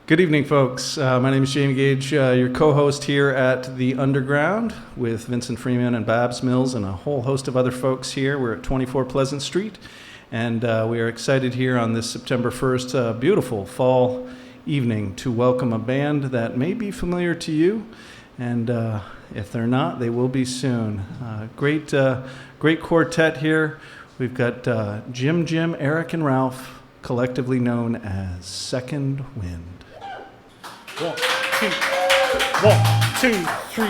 Good evening, folks. My name is Jamie Gage, your co-host here at The Underground with Vincent, Freeman, and Babs Mills and a whole host of other folks here. We're at 24 Pleasant Street, and we are excited here on this September 1st, beautiful fall evening to welcome a band that may be familiar to you, and if they're not, they will be soon. Great quartet here. We've got Jim, Eric, and Ralph, collectively known as Second Wind. 1, 2, 3.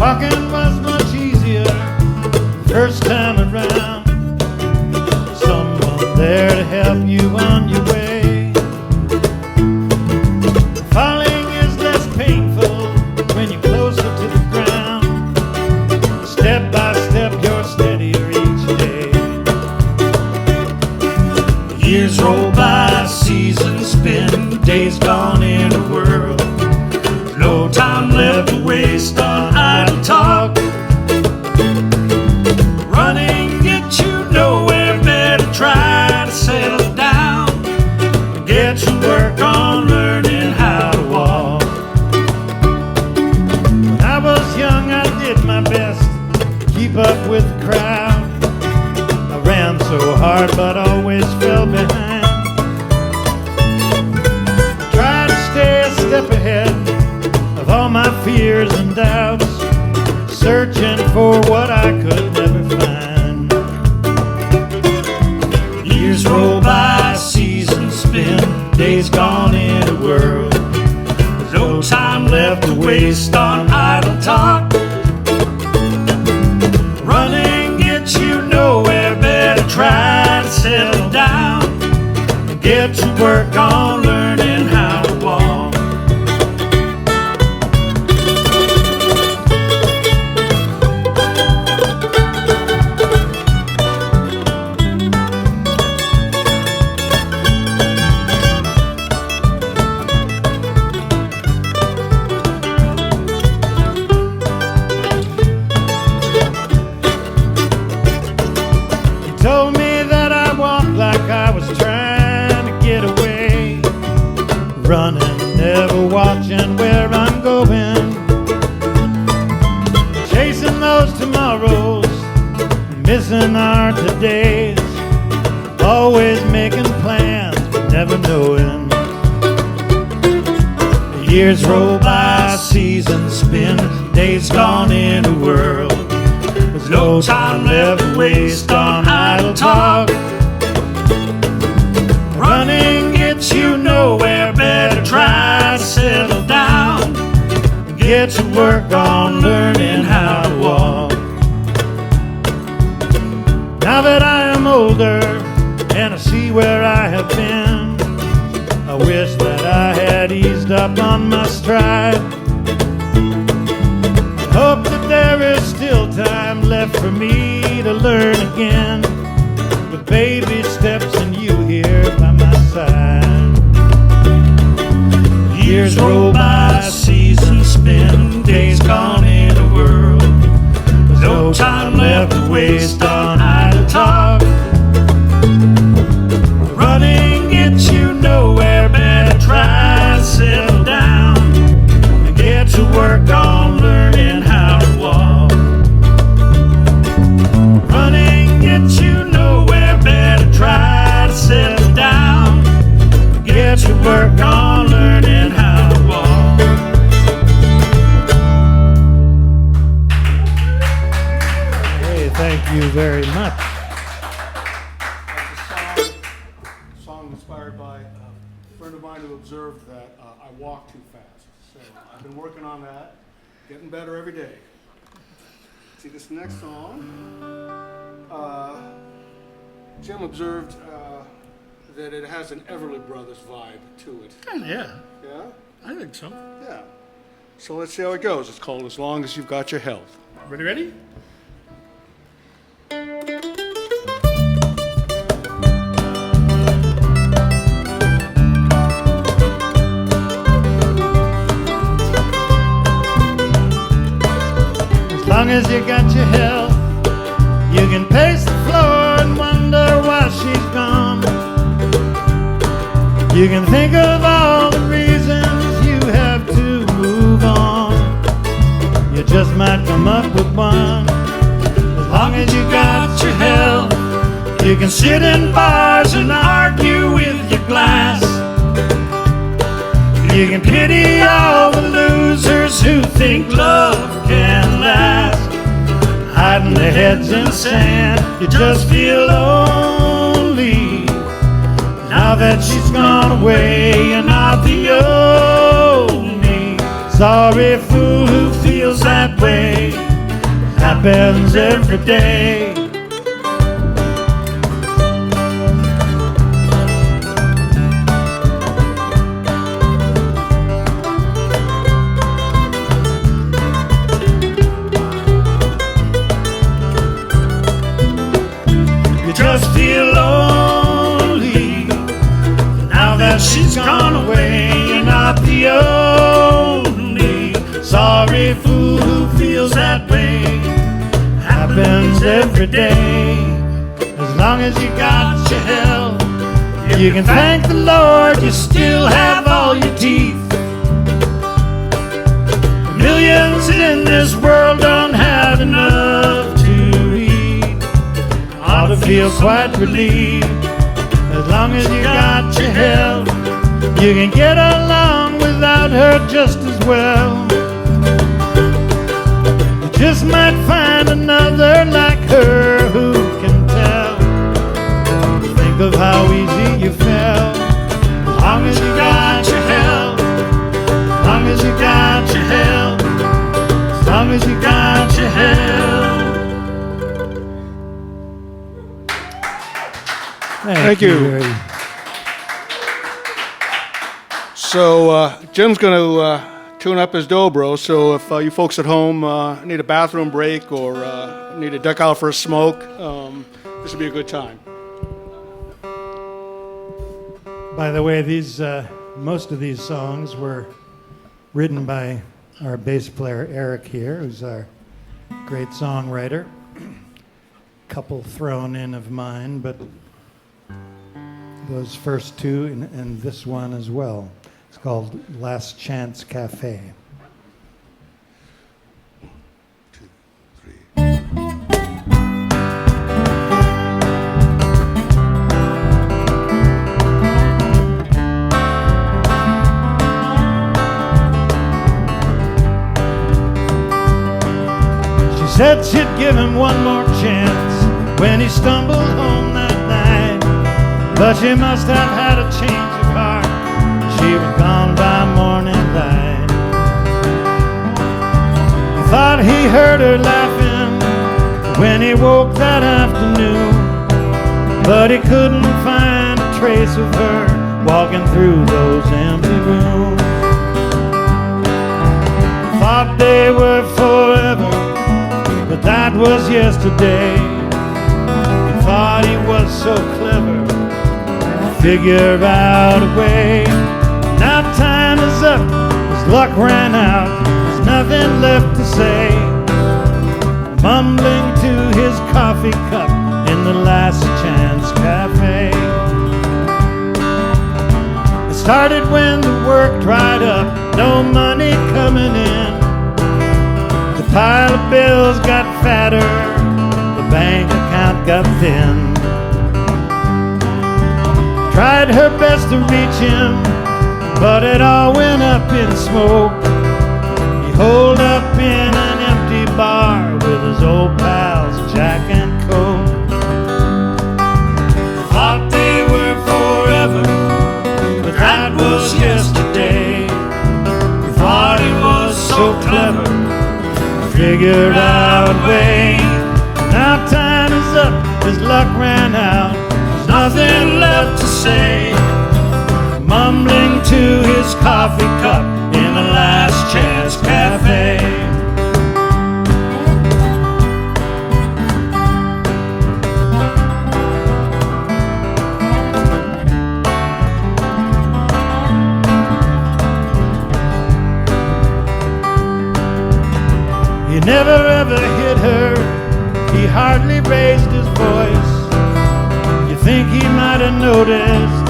Walking was much easier first time around. Someone there to help you on your way. Falling is less painful when you're closer to the ground. Step by step you're steadier each day. Years roll by, seasons spin, days gone in a whirl. No time left to waste on idle talk. Running gets you nowhere, better try to settle down. Get to work on learning how to walk. When I was young I did my best to keep up with the crowd. I ran so hard but always fell behind. I tried to stay a step ahead of all my fears and doubts, searching for what I could never find. Years roll by, seasons spin, days gone in a whirl. There's no time left to waste on idle talk. Running gets you nowhere, better try to settle down and get to work on learning how to walk. Told me that I walked like I was trying to get away, running, never watching where I'm going, chasing those tomorrows, missing our todays, always making plans but never knowing. Years roll by, seasons spin, days gone in a whirl. There's no time left to waste on idle talk. Running gets you nowhere, better try to settle down and get to work on learning how to walk. Now that I am older and I see where I have been, I wish that I had eased up on my stride. Hope that there is still time left for me to learn again, with baby steps and you here by my side. Years roll by, seasons spin, days gone in a whirl. There's no time left to waste on idle talk. Running gets you nowhere, better try to settle down and get to work on learning how to walk. Running gets you nowhere, better try to settle down and get to work on learning how to walk. Hey, thank you very much. That's a song inspired by a friend of mine who observed that I walk too fast. So I've been working on that, getting better every day. See, this next song, Jim observed that it has an Everly Brothers vibe to it. Yeah, Yeah? I think so. Yeah. So let's see how it goes. It's called As Long As You've Got Your Health. Ready? long as you got your health, you can pace the floor and wonder why she's gone. You can think of all the reasons you have to move on. You just might come up with one. As long as you got your health, you can sit in bars and argue with your glass. You can pity all the losers who think love can last. Hiding their heads in the sand, you just feel lonely. Now that she's gone away, you're not the only sorry fool who feels that way. Happens every day. Just feel lonely. Now that she's gone away, you're not the only sorry fool who feels that way. Happens every day. As long as you got your health, you can thank the Lord you still have all your teeth. Millions in this world don't have enough to eat. Ought to feel quite relieved. As long as you got your health, you can get along without her just as well. You just might find another like her who can tell. Think of how easy you fell. As long as you got your health, as long as you got your health, as long as you got your health. Thank you. So Jim's going to tune up his dobro, so if you folks at home need a bathroom break or need to duck out for a smoke, this would be a good time. By the way, these most of these songs were written by our bass player Eric here, who's our great songwriter. Couple thrown in of mine, but those first two and this one as well. It's called Last Chance Cafe. 1, 2, 3. She said she'd give him one more chance when he stumbled home that night, but she must have had a change of heart. She was gone by morning light. He thought he heard her laughing when he woke that afternoon, but he couldn't find a trace of her walking through those empty rooms. He thought they were forever, but that was yesterday. He thought he was so clever, figure out a way. Now time is up, his luck ran out, there's nothing left to say. Mumbling to his coffee cup in the Last Chance Cafe. It started when the work dried up, no money coming in. The pile of bills got fatter, the bank account got thin. Tried her best to reach him, but it all went up in smoke. He holed up in an empty bar with his old pals Jack and Coke. Thought they were forever, but that was yesterday. He thought he was so clever, figured out a way. Now time is up, his luck ran out, there's nothing left to say. Mumbling to his coffee cup in the Last Chance Cafe. He never ever hit her, he hardly raised his voice. You think he might have noticed,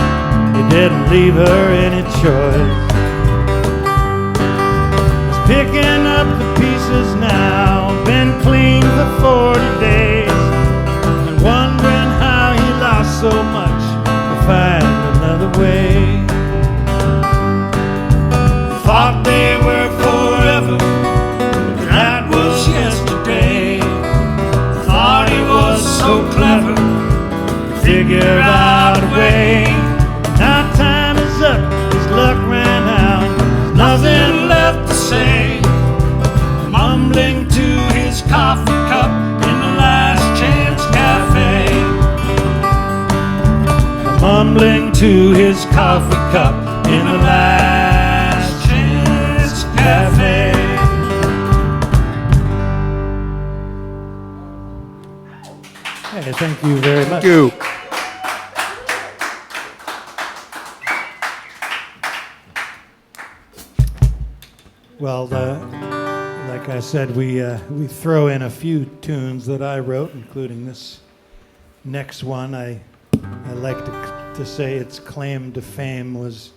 he didn't leave her any choice. He's picking up the pieces now, been clean for 40 days, and wondering how he lost so much to find another way. Thought they were forever, but that was yesterday. Thought he was so clever, figured out a way. Now time is up, his luck ran out, there's nothing left to say. Mumbling to his coffee cup in the Last Chance Cafe. Mumbling to his coffee cup in the Last Chance Cafe. Hey, thank you very much. Thank you. Well, like I said, we throw in a few tunes that I wrote, including this next one. I like to say its claim to fame was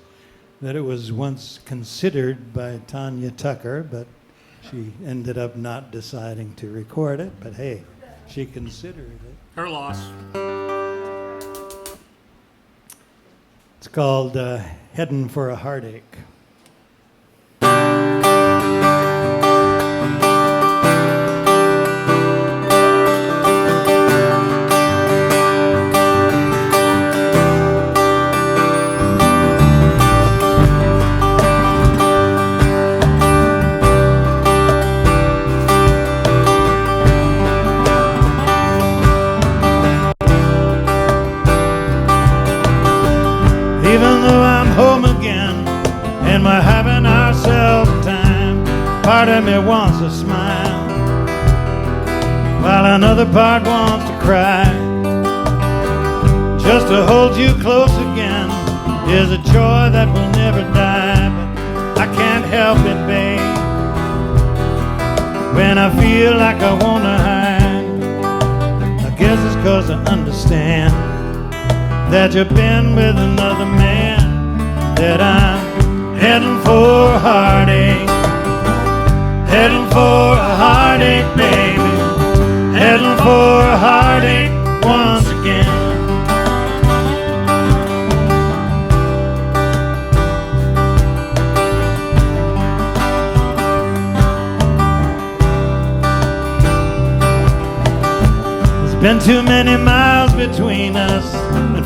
that it was once considered by Tanya Tucker, but she ended up not deciding to record it. But hey, she considered it. Her loss. It's called Headin' for a Heartache. Even though I'm home again and we're having ourselves a time, part of me wants to smile while another part wants to cry. Just to hold you close again is a joy that will never die, but I can't help it, babe, when I feel like I want to hide. I guess it's 'cause I understand that you've been with another man, that I'm heading for a heartache, heading for a heartache, baby, heading for a heartache once again. There's been too many miles between us,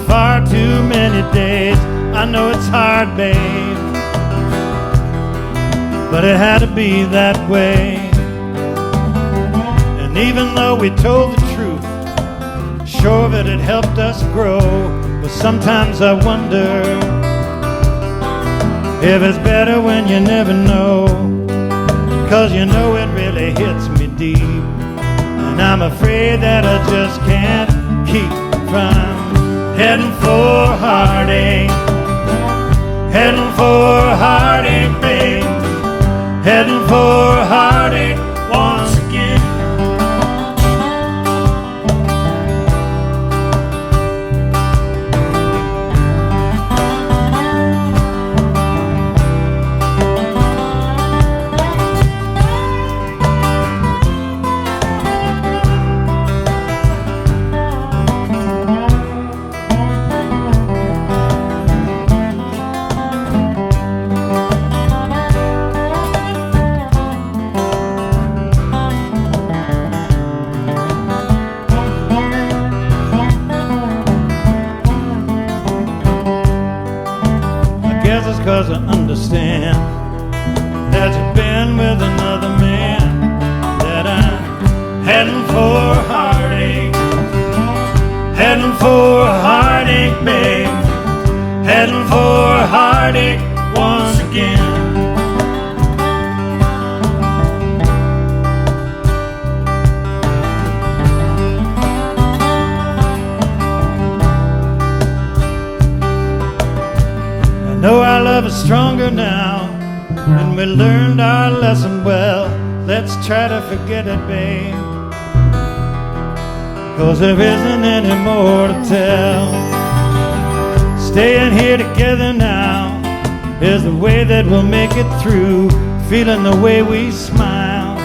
far too many days. I know it's hard, babe, but it had to be that way. And even though we told the truth, sure of it, it helped us grow. But sometimes I wonder if it's better when you never know, 'cause you know it really hits me deep, and I'm afraid that I just can't keep from heading for a heartache, heading for a heartache, babe, heading for a heartache once again. Guess it's 'cause I understand that you've been with another man, that I'm heading for a heartache, heading for a heartache, babe, heading for a heartache once again. I know our love is stronger now, and we learned our lesson well. let's try to forget it, babe, 'cause there isn't any more to tell. Staying here together now is the way that we'll make it through, feeling the way we smile,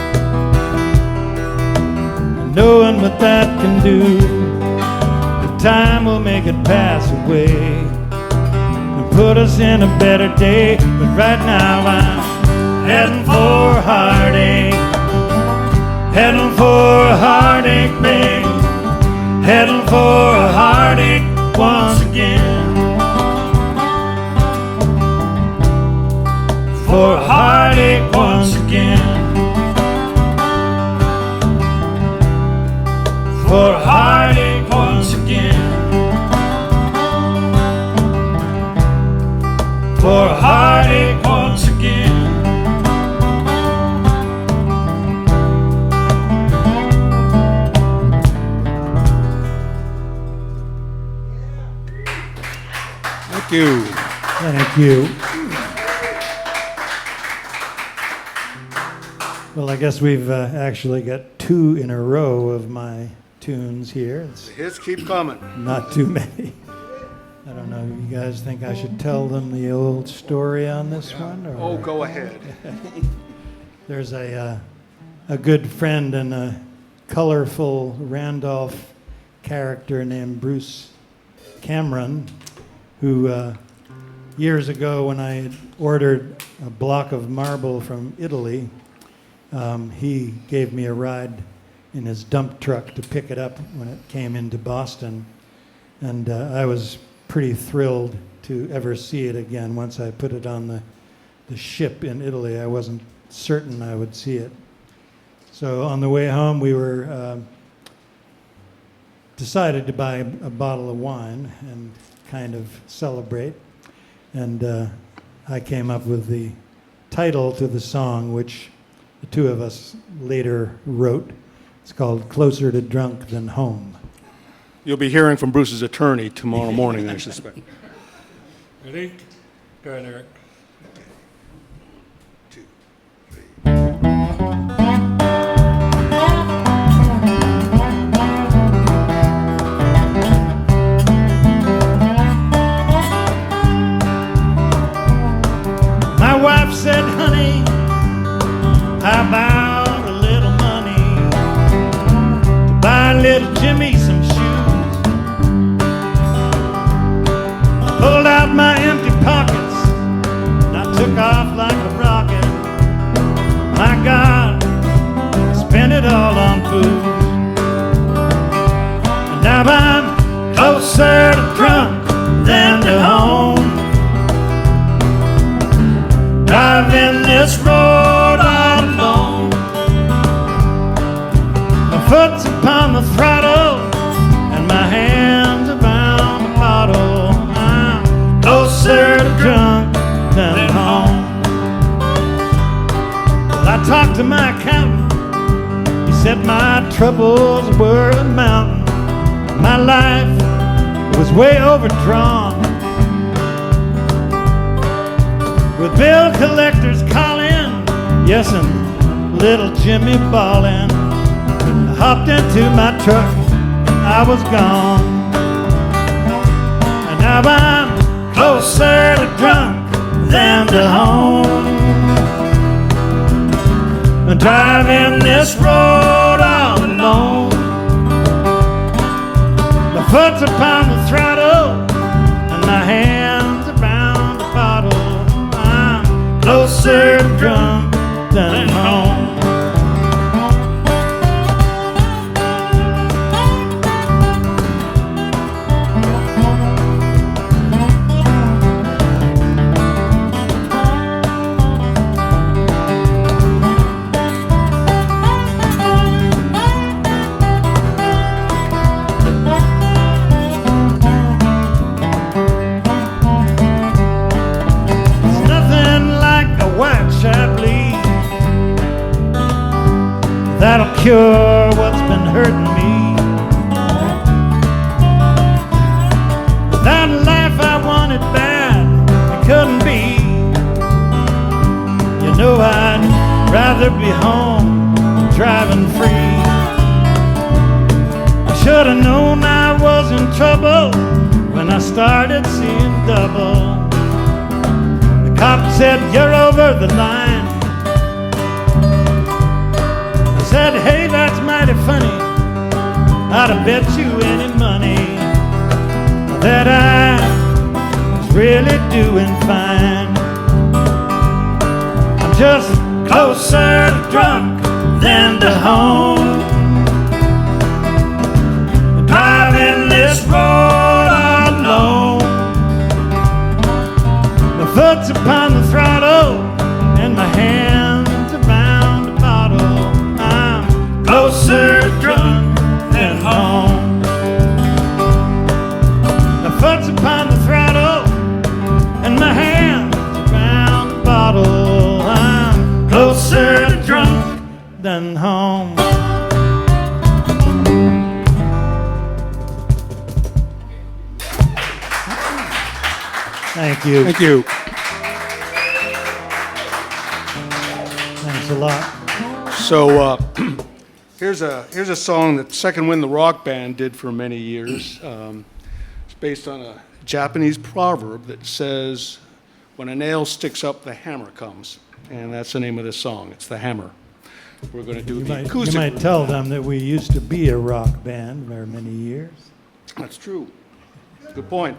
and knowing what that can do. The time will make it pass away and put us in a better day. But right now I'm heading for heartache, heading for a heartache, babe, heading for a heartache once again. For a heartache once again. For a heartache once again. For a heartache once again. Thank you. Thank you. Well, I guess we've actually got 2 in a row of my tunes here. It's The hits keep coming. not too many. I don't know, you guys think I should tell them the old story on this one? Or? Oh, go ahead. There's a good friend and a colorful Randolph character named Bruce Cameron, who years ago when I had ordered a block of marble from Italy, he gave me a ride in his dump truck to pick it up when it came into Boston. And I was pretty thrilled to ever see it again. Once I put it on the ship in Italy, I wasn't certain I would see it. So on the way home, we were decided to buy a bottle of wine and kind of celebrate. And I came up with the title to the song, which the 2 of us later wrote. It's called Closer to Drunk Than Home. You'll be hearing from Bruce's attorney tomorrow morning, I suspect. Ready? Go ahead, Eric. My wife said, honey, how about a little money to buy little Jimmy some shoes? I pulled out my empty pockets and I took off like a rocket. My God, spent it all on food. And now I'm closer to drunk than to home. Driving this road all alone. My foot's upon the throttle and my hands around the bottle. I'm closer to drunk than home. Well, I talked to my accountant. He said my troubles were a mountain. My life was way overdrawn, with bill collectors calling, yes, and little Jimmy bawling. I hopped into my truck, I was gone. And now I'm closer to drunk than to home. I'm driving this road all alone. My foot's upon the throttle and my hands around the bottle. Closer to drunk than home. That'll cure what's been hurting me. That life I wanted bad, it couldn't be. You know I'd rather be home driving free. I should have known I was in trouble when I started seeing double. The cop said, "You're over the line." I said, "Hey, that's mighty funny. I'd have bet you any money that I was really doing fine. I'm just closer to drunk than to home, driving this road alone. My foot's upon the throttle and my hands around the bottle. I'm closer to drunk than home. My foot's upon the throttle and my hands around the bottle. I'm closer to drunk than home. Thank you. Thank you. Thanks a lot. So here's a song that Second Wind the Rock Band did for many years. It's based on a Japanese proverb that says, "When a nail sticks up, the hammer comes." And that's the name of this song. It's The Hammer. We're going to do the acoustic. You might tell them that we used to be a rock band for many years. That's true. Good point.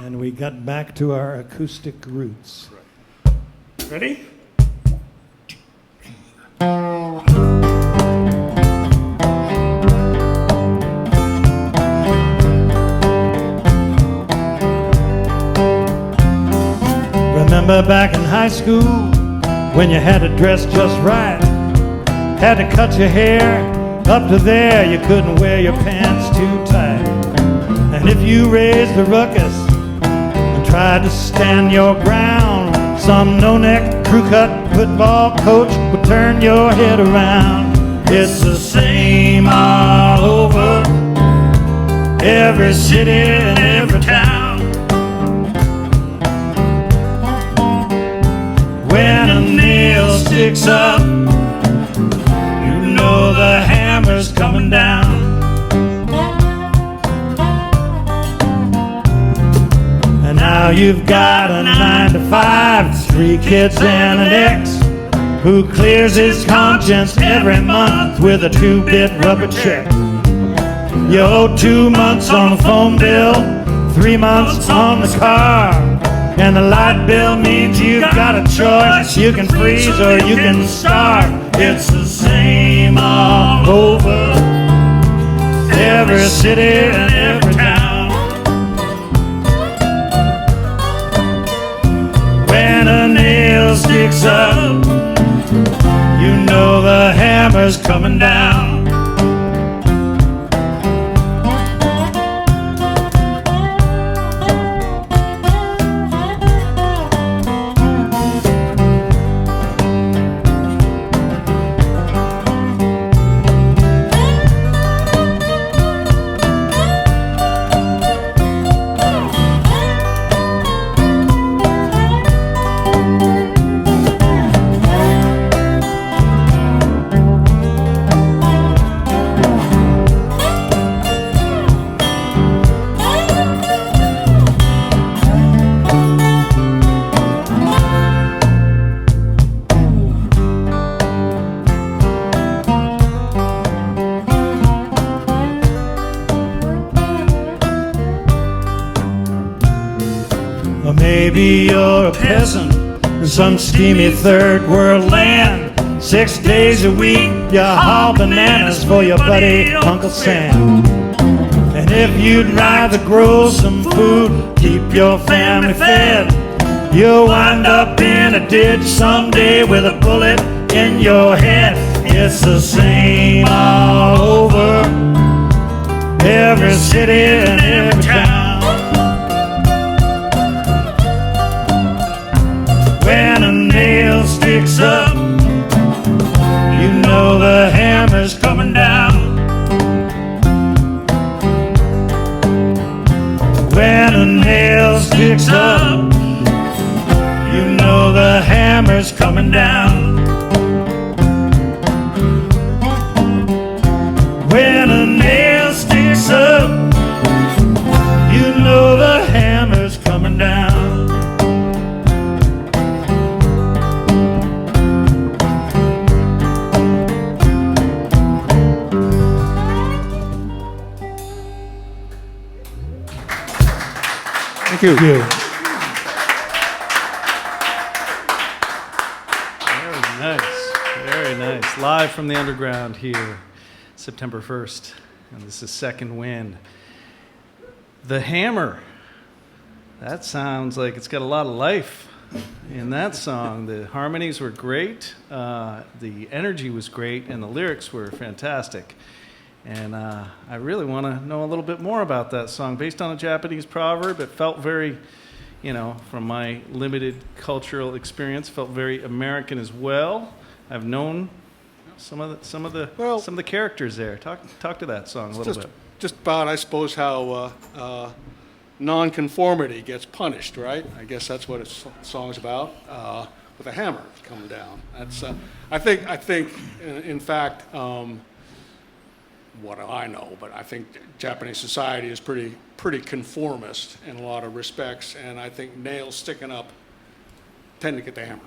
And we got back to our acoustic roots. Ready? Remember back in high school when you had to dress just right, had to cut your hair up to there, you couldn't wear your pants too tight. And if you raised a ruckus and tried to stand your ground, some no-neck, crew-cut football coach would turn your head around. It's the same all over, every city and every town. When a nail sticks up, you know the hammer's coming down. And now you've got a 9 to 5, 3 kids and an ex who clears his conscience every month with a 2-bit rubber check. You owe 2 months on the phone bill, 3 months on the car. And the light bill means you've got a choice. You can freeze or you can starve. It's the same all over, every city and every town. When a nail sticks up, you know the hammer's coming down. Maybe you're a peasant in some steamy third world land. 6 days a week you haul bananas for your buddy Uncle Sam. And if you'd rather grow some food, keep your family fed, you'll wind up in a ditch someday with a bullet in your head. It's the same all over, every city and every town. When a nail sticks up, you know the hammer's coming down. When a nail sticks up, you know the hammer's coming down. you. Thank you. Very nice. Very nice. Live from the underground here, September 1st. And this is Second Wind. The hammer. That sounds like it's got a lot of life in that song. The harmonies were great. The energy was great. And the lyrics were fantastic. And I really want to know a little bit more about that song. Based on a Japanese proverb, it felt very, from my limited cultural experience, felt very American as well. I've known some of the characters there. Talk to that song a little bit. Just about, I suppose, how nonconformity gets punished, right? I guess that's what a song's about. With a hammer coming down. That's I think in fact. What do I know? But I think Japanese society is pretty conformist in a lot of respects, and I think nails sticking up tend to get the hammer.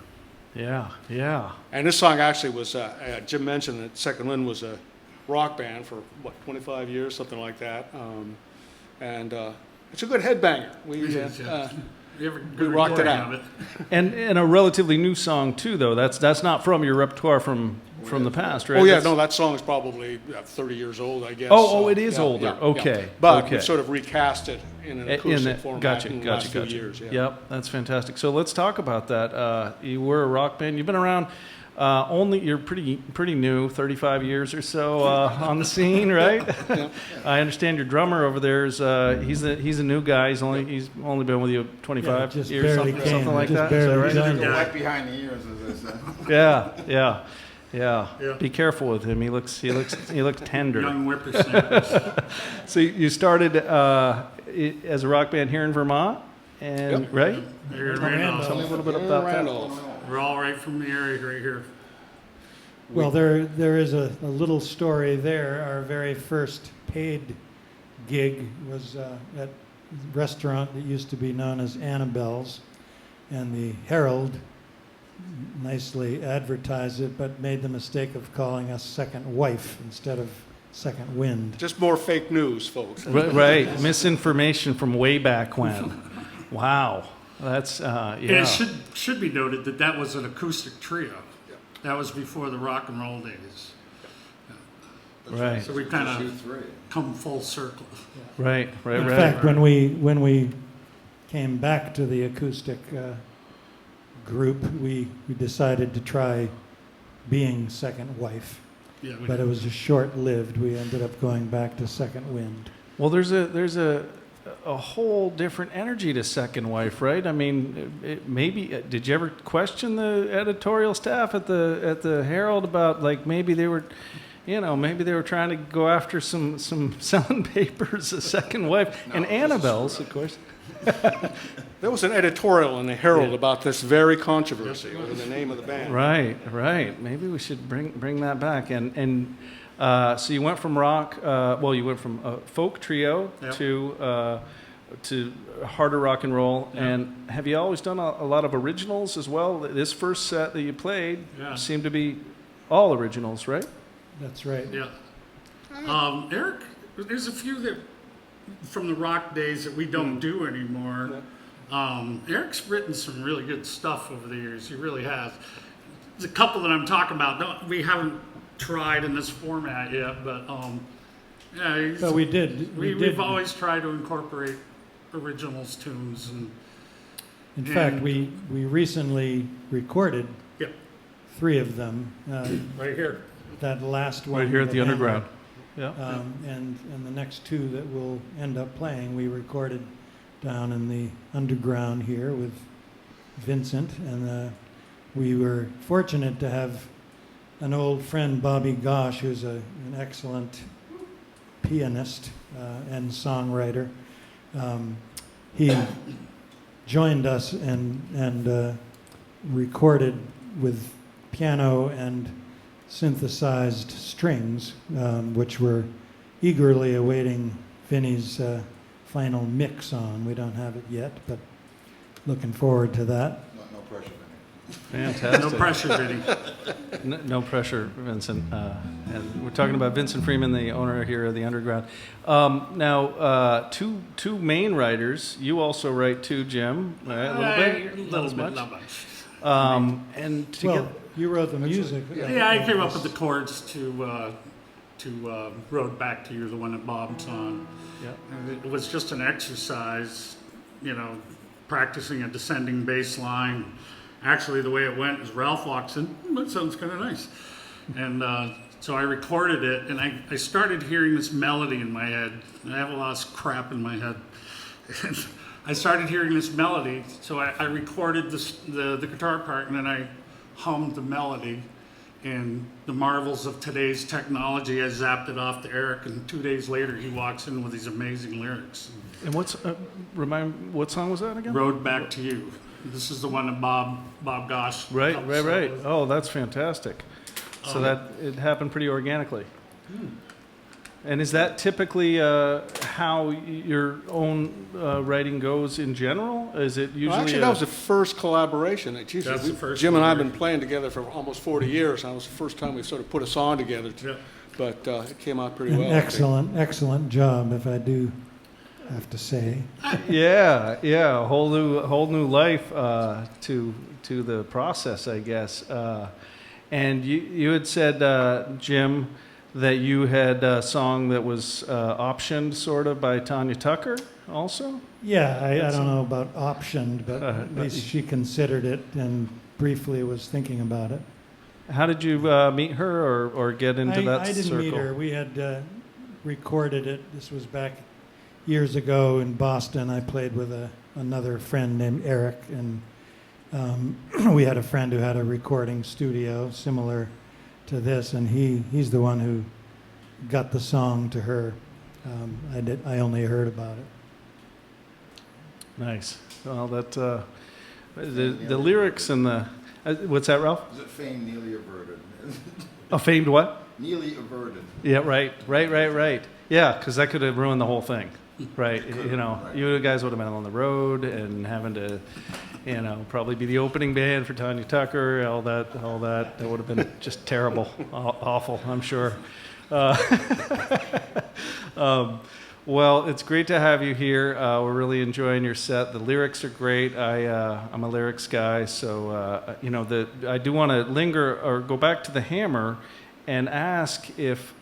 Yeah, yeah. And this song actually was, Jim mentioned that Second Wind was a rock band for, 25 years, something like that. And it's a good headbanger. We rocked it out. And a relatively new song, too, though. That's not from your repertoire from the past, right? Oh, yeah, no, that song is probably 30 years old, I guess. Oh, it is older. Yeah. Okay. But okay. we sort of recast it in an acoustic format in the last few years. Yeah. Yep, that's fantastic. So let's talk about that. You were a rock band. You've been around you're pretty new, 35 years or so on the scene, right? Yeah. I understand your drummer over there is he's a new guy. He's only been with you 25 just years, barely something like just that. barely Is that right? joined. Right behind the ears, as they say. Yeah. Yeah. Be careful with him. He looks tender. Young whippersnappers. So you started as a rock band here in Vermont, and Yep. right? Here in Tell me a Randolph. little bit In about Randolph. We're all right from the area right here. Well, there is a little story there. Our very first paid gig was at a restaurant that used to be known as Annabelle's, and the Herald nicely advertised it, but made the mistake of calling us Second Wife instead of Second Wind. Just more fake news, folks. Right, misinformation from way back when. Wow, that's yeah. And it should be noted that was an acoustic trio. That was before the rock and roll days. Right, So we kind of come full circle. right. In fact, when we came back to the acoustic group, we decided to try being Second Wife, Yeah, we but it was short-lived. We ended up going back to Second Wind. Well, there's a whole different energy to Second Wife, right? I mean, maybe did you ever question the editorial staff at the Herald about like maybe they were trying to go after some selling papers, a Second Wife, and Annabelle's, of course. There was an editorial in the Herald about this very controversy over the name of the band. Right. Maybe we should bring that back. And so you went from rock. You went from a folk trio Yep. to harder rock and roll. Yep. And have you always done a lot of originals as well? This first set that you played seemed to be all originals, right? That's right. Yeah. Eric, there's a few that from the rock days that we don't do anymore. Eric's written some really good stuff over the years. He really has. There's a couple that I'm talking about. We haven't tried in this format yet, but yeah. But we did. We've always tried to incorporate originals tunes and. In fact, we recently recorded Yep. 3 of them. Right here. That last one. Right here at the hammer, underground. Yeah. and the next 2 that we'll end up playing, we recorded down in the underground here with Vincent, and we were fortunate to have an old friend, Bobby Gosh, who's an excellent pianist and songwriter. He joined us and recorded with piano and synthesized strings, which we're eagerly awaiting Vinny's final mix on. We don't have it yet, but looking forward to that. No pressure, Vinny. Fantastic. No pressure, Vinny. No pressure, Vincent. And we're talking about Vincent Freeman, the owner here of the Underground. Now, two main writers. You also write too, Jim, right? A little bit? A little bit, much? not much. And to Well, you wrote the music. Yeah, I came up with the chords to Road Back to You, the one that Bob's on. Yeah. And it was just an exercise, practicing a descending bass line. Actually, the way it went is Ralph walks in, that sounds kind of nice. And so I recorded it, and I started hearing this melody in my head. I have a lot of crap in my head. And I started hearing this melody, so I recorded the guitar part, and then I hummed the melody. And the marvels of today's technology, I zapped it off to Eric, and 2 days later he walks in with these amazing lyrics. And what song was that again? Road Back to You. This is the one that Bob Gosh Right. helped start with. Oh, that's fantastic. So that it happened pretty organically. And is that typically how your own writing goes in general? Is it usually? Well, actually, that was the first collaboration. That's the first Jim and I have been collaboration. playing together for almost 40 years, and it was the first time we sort of put a song together. Yeah. But it came out pretty An well. I think. excellent job, if I do have to say. Yeah, a whole new life to the process, I guess. And you had said, Jim, that you had a song that was optioned sort of by Tanya Tucker also? Yeah, I don't know about optioned, but at least she considered it and briefly was thinking about it. How did you meet her or get into that I didn't circle? meet her. We had recorded it. This was back years ago in Boston. I played with another friend named Eric, and we had a friend who had a recording studio similar to this, and he's the one who got the song to her. I only heard about it. Nice. Well, that the lyrics and the what's that, Ralph? Is it fame nearly averted? Oh, famed what? Nearly averted. Yeah, right. Yeah, because that could have ruined the whole thing, right? Right. You guys would have been on the road and having to, probably be the opening band for Tanya Tucker, all that. That would have been just terrible, awful, I'm sure. Well, it's great to have you here. We're really enjoying your set. The lyrics are great. I'm a lyrics guy, so I do want to linger or go back to the Hammer and ask if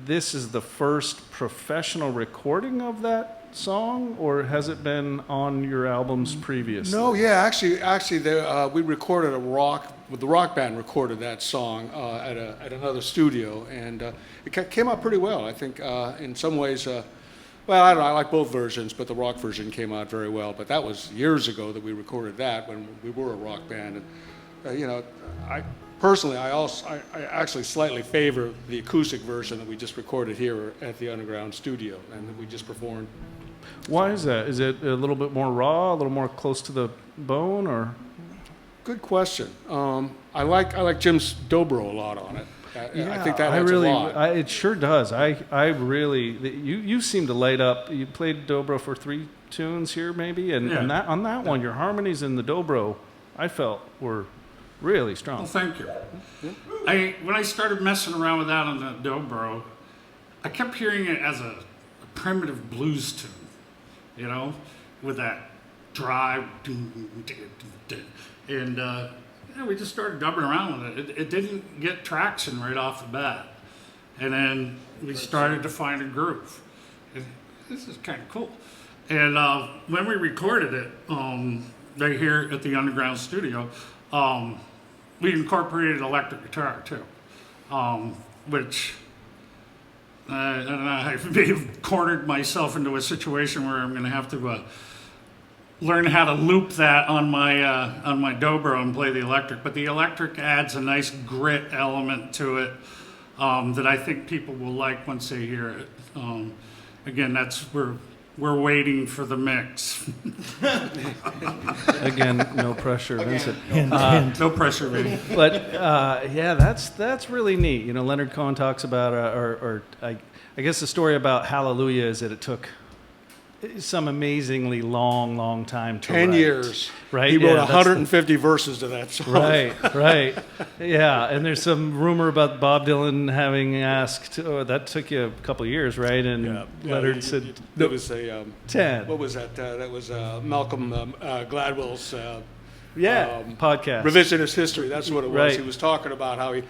this is the first professional recording of that song, or has it been on your albums previously? No, yeah, actually, we recorded the rock band recorded that song at another studio, and it came out pretty well. I think in some ways, well, I don't know, I like both versions, but the rock version came out very well. But that was years ago that we recorded that when we were a rock band, and I personally, I actually slightly favor the acoustic version that we just recorded here at the Underground studio and that we just performed. Why is that? Is it a little bit more raw, a little more close to the bone, or? Good question. I like Jim's dobro a lot on it. I think that adds a lot. It sure does. I really, you seem to light up. You played dobro for 3 tunes here, maybe, and on that one, your harmonies in the dobro, I felt were really strong. Well, thank you. When I started messing around with that on the dobro, I kept hearing it as a primitive blues tune, with that dry, and we just started dubbing around with it. It didn't get traction right off the bat, and then we started to find a groove. And this is kind of cool. And when we recorded it right here at the Underground studio, we incorporated electric guitar too, which I don't know, I may have cornered myself into a situation where I'm going to have to learn how to loop that on my dobro and play the electric. But the electric adds a nice grit element to it that I think people will like once they hear it. Again, we're waiting for the mix. Again, no pressure, Vincent. No pressure, baby. But that's really neat. Leonard Cohen talks about, I guess the story about Hallelujah is that some amazingly long time to 10 write. years. Right? He wrote Yeah, that's 150 verses to that song. Right. Yeah, and there's some rumor about Bob Dylan having asked, that took you a couple of years, right? And Leonard said, There was a 10. What was that? That was Malcolm Gladwell's podcast. revisionist history. That's what it was. Right. He was talking about how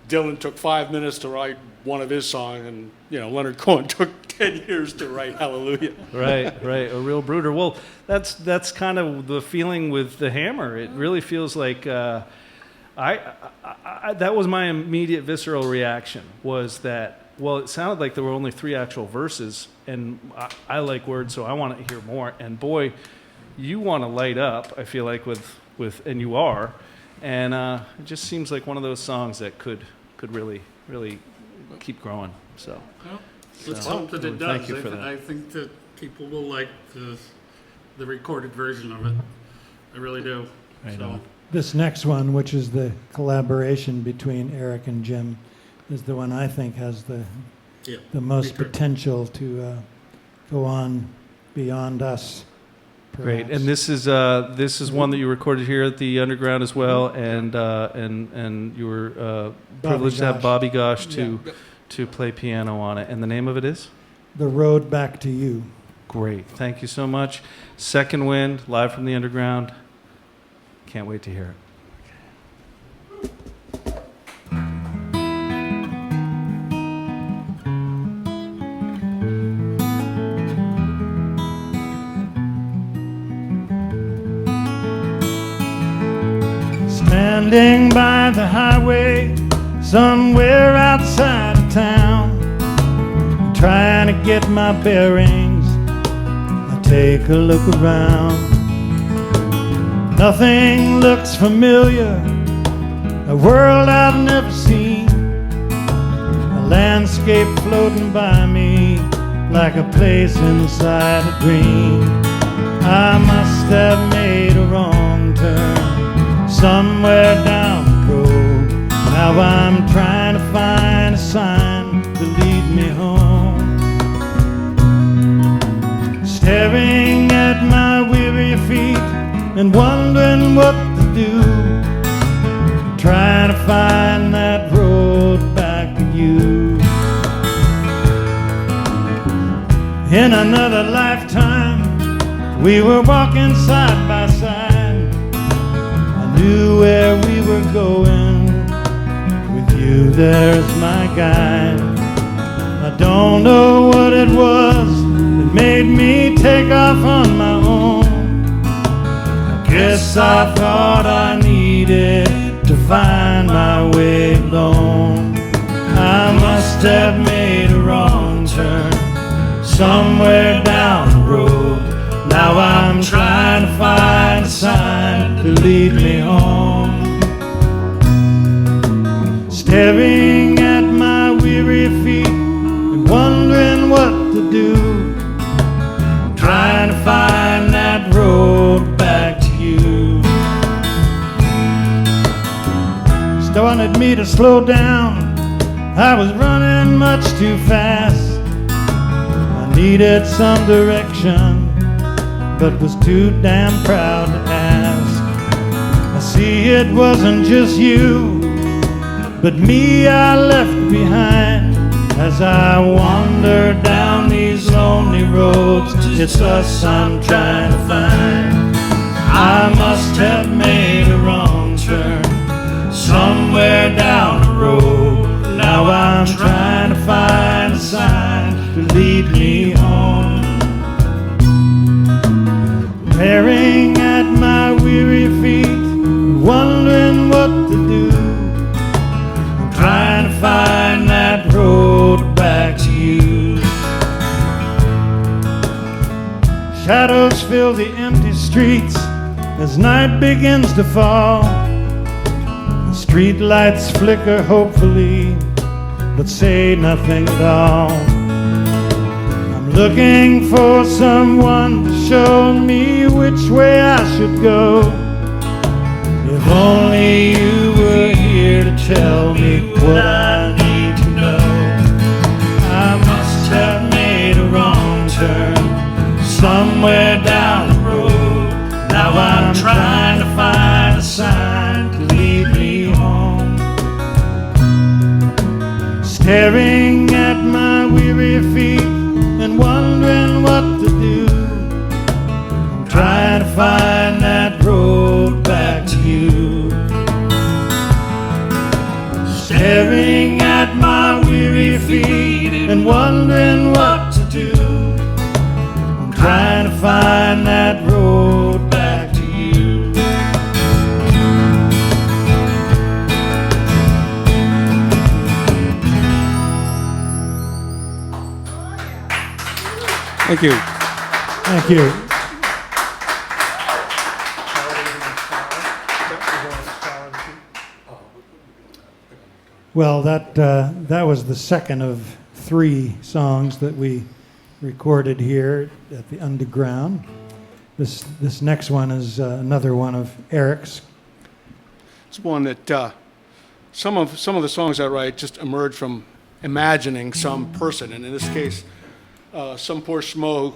Dylan took 5 minutes to write one of his songs, and Leonard Cohen took 10 years to write Hallelujah. Right, a real brooder. Well, that's kind of the feeling with the Hammer. It really feels like that was my immediate visceral reaction, was that, well, it sounded like there were only 3 actual verses, and I like words, so I want to hear more. And boy, you want to light up, I feel like, with and you are, and it just seems like one of those songs that could really keep growing. So. Well, let's So, hope that it does. thank you for that. I think that people will like the recorded version of it. I really do. Right So, on. This next one, which is the collaboration between Eric and Jim, is the one I think has the yeah. most Me too. potential to go on beyond us. Great, perhaps. and this is one that you recorded here at the Underground as well, and you were privileged to have Gosh. Bobby Gosh to play piano on it. And the name of it is? The Road Back to You. Great, thank you so much. Second Wind, live from the Underground. Can't wait to hear it. Standing by the highway somewhere outside of town, trying to get my bearings, I take a look around. Nothing looks familiar, a world I've never seen, a landscape floating by me like a place inside a dream. I must have made a wrong turn somewhere down the road. Now I'm trying to find a sign to lead me home. Staring at my weary feet and wondering what to do, trying to find that road back to you. In another lifetime we were walking side by side, knew where we were going. With you there's my guide. I don't know what it was that made me take off on my own. I guess I thought I needed to find my way alone. I must have made a wrong turn somewhere down the road. Now I'm trying to find a sign to lead me home. Staring at my weary feet and wondering what to do, trying to find that road back to you. Started me to slow down, I was running much too fast. I needed some direction, but was too damn proud to ask. I see it wasn't just you, but me I left behind. As I wander down these lonely roads, it's us I'm trying to find. I must have made a wrong turn somewhere down the road. Now I'm trying to find a sign to lead me home. Staring at my weary feet, wondering what to do, trying to find that road back to you. Shadows fill the empty streets as night begins to fall. The street lights flicker hopefully, but say nothing at all. Looking for someone to show me which way I should go. If only you were here to tell me what I need to know. I must have made a wrong turn staring at my weary feet and wondering what to do. I'm trying to find that road back to you. Staring at my weary feet and wondering what to do. I'm trying to find that road back to you. Thank you. Thank you. Well, that was the second of 3 songs that we recorded here at the Underground. This next one is another one of Eric's. It's one that some of the songs I write just emerge from imagining some person, and in this case, some poor schmo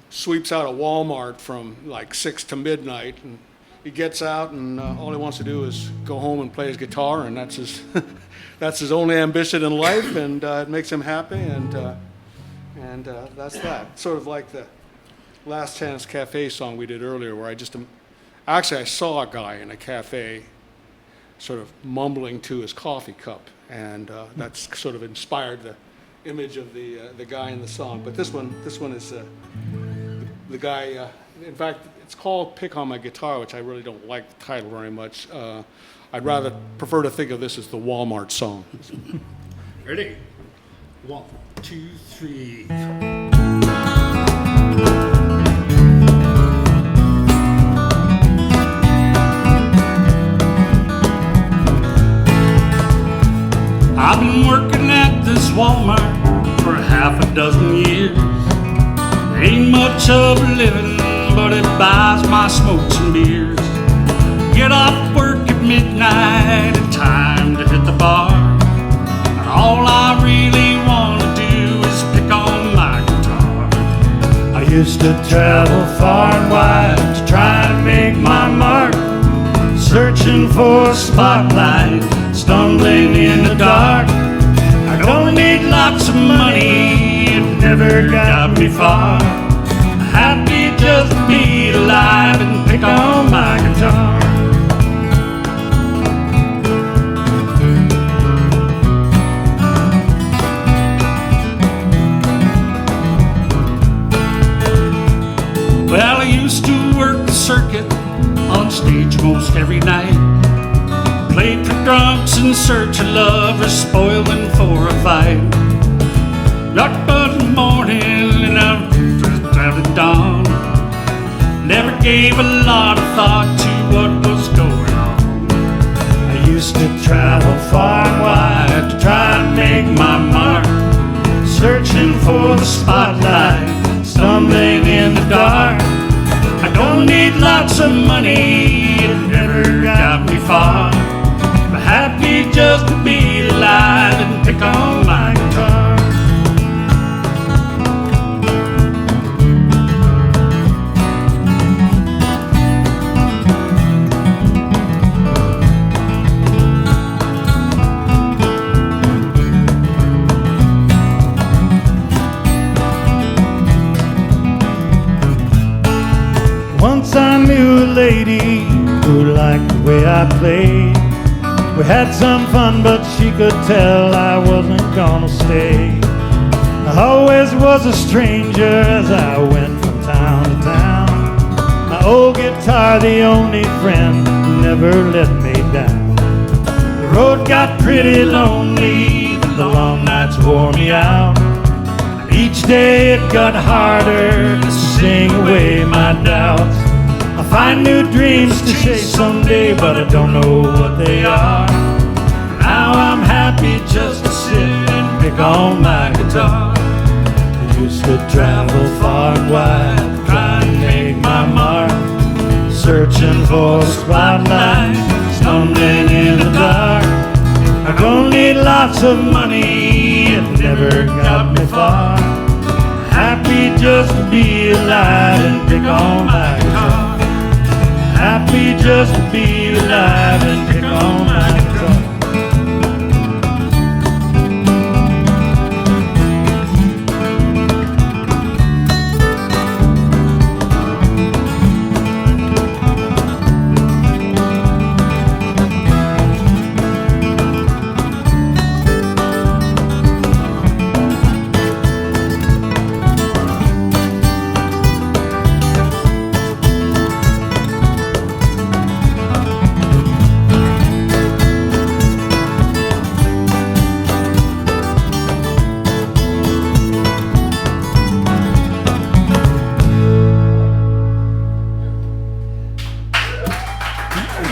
sweeps out of Walmart from like 6 to midnight, and he gets out, and all he wants to do is go home and play his guitar, and that's his that's his only ambition in life, and it makes him happy, and that's that. Sort of like the Last Chance Cafe song we did earlier, where I saw a guy in a cafe sort of mumbling to his coffee cup, and that's sort of inspired the image of the guy in the song. But this one is the guy. In fact, it's called "Pick on My Guitar," which I really don't like the title very much. I'd rather prefer to think of this as the Walmart song. Ready? 1, 2, 3. I've been working at this Walmart for half a dozen years. Ain't much of a living, but it buys my smokes and beers. Get off work at midnight and time to hit the bar. And all I really want to do is pick on my guitar. I used to travel far and wide to try to make my mark, searching for a spotlight, stumbling in the dark. I don't need lots of money, it never got me far. Happy just to be alive and pick on my guitar. Well, I used to work the circuit on stage most every night. Played for drunks in search of lovers, spoiling for a fight. Dark but in the morning and out at dawn. Never gave a lot of thought to what was going on. I used to travel far and wide to try to make my mark, searching for the spotlight, stumbling in the dark. I don't need lots of money, it never got me far. But happy just to be alive and pick on my guitar. Once I knew a lady who liked the way I played. We had some fun, but she could tell I wasn't gonna stay. I always was a stranger as I went from town to town. My old guitar, the only friend who never let me down. The road got pretty lonely, the long nights wore me out. Each day it got harder to sing away my doubts. I find new dreams to chase someday, but I don't know what they are. Now I'm happy just to sit and pick on my guitar. I used to travel far and wide, trying to make my mark, searching for a spotlight, stumbling in the dark. I don't need lots of money, it never got me far. Happy just to be alive and pick on my guitar. Happy just to be alive and pick on my guitar.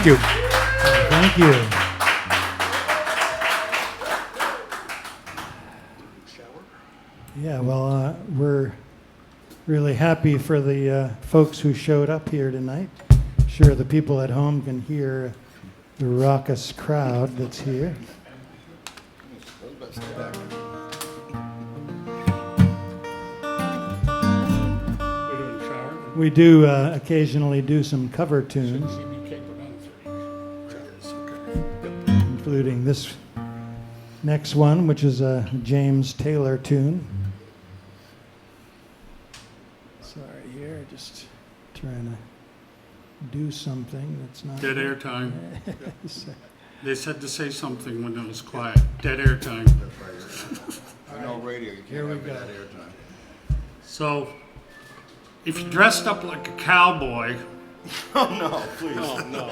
Thank you. Thank you. Yeah, well, we're really happy for the folks who showed up here tonight. Sure, the people at home can hear the raucous crowd that's here. We're doing shower. We do occasionally do some cover tunes, including this next one, which is a James Taylor tune. Sorry, here, just trying to do something that's not. Dead air time. So- They said to say something when it was quiet. Dead air time. I know radio, you Here can't we have go. that airtime. So, if you dressed up like a cowboy, Oh, no, please. No.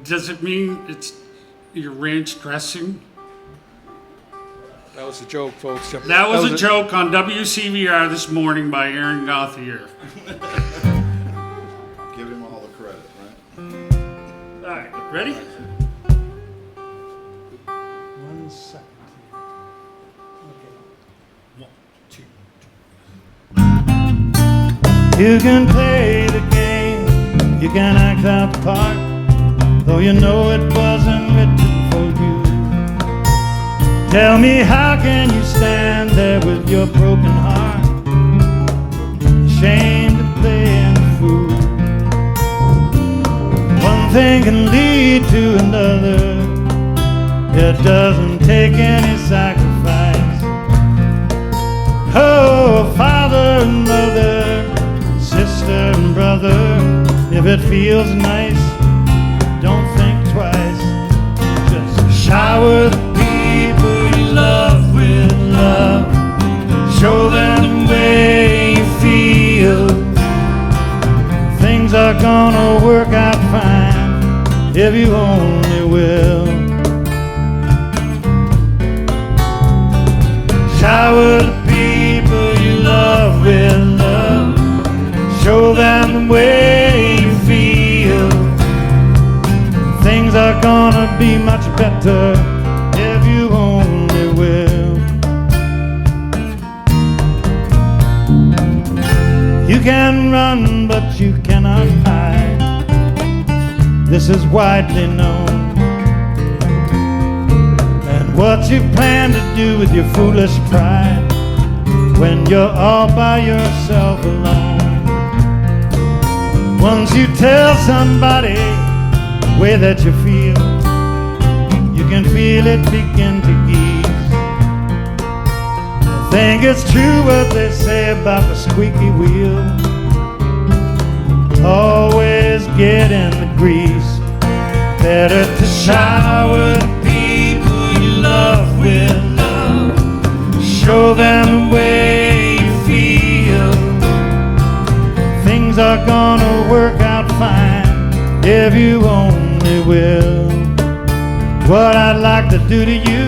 does it mean it's your ranch dressing? That was a joke, folks. That was a joke on WCVR this morning by Aaron Gauthier. Give him all the credit, right? All right, ready? 1 second. One, two. You can play the game, you can act out the part, though you know it wasn't written for you. Tell me, how can you stand there with your broken heart, ashamed of playing the fool? One thing can lead to another, it doesn't take any sacrifice. Oh, father and mother, sister and brother, if it feels nice, don't think twice. Just shower the people you love with love. Show them the way you feel. Things are gonna work out fine if you only will. Shower the people you love with love. Show them the way you feel. Things are gonna be much better if you only will. You can run, but you cannot hide. This is widely known. And what you plan to do with your foolish pride when you're all by yourself alone. Once you tell somebody the way that you feel, you can feel it begin to ease. I think it's true what they say about the squeaky wheel. Always get in the grease. Better to shower the people you love with love. Show them the way you feel. Things are gonna work out fine if you only will. What I'd like to do to you,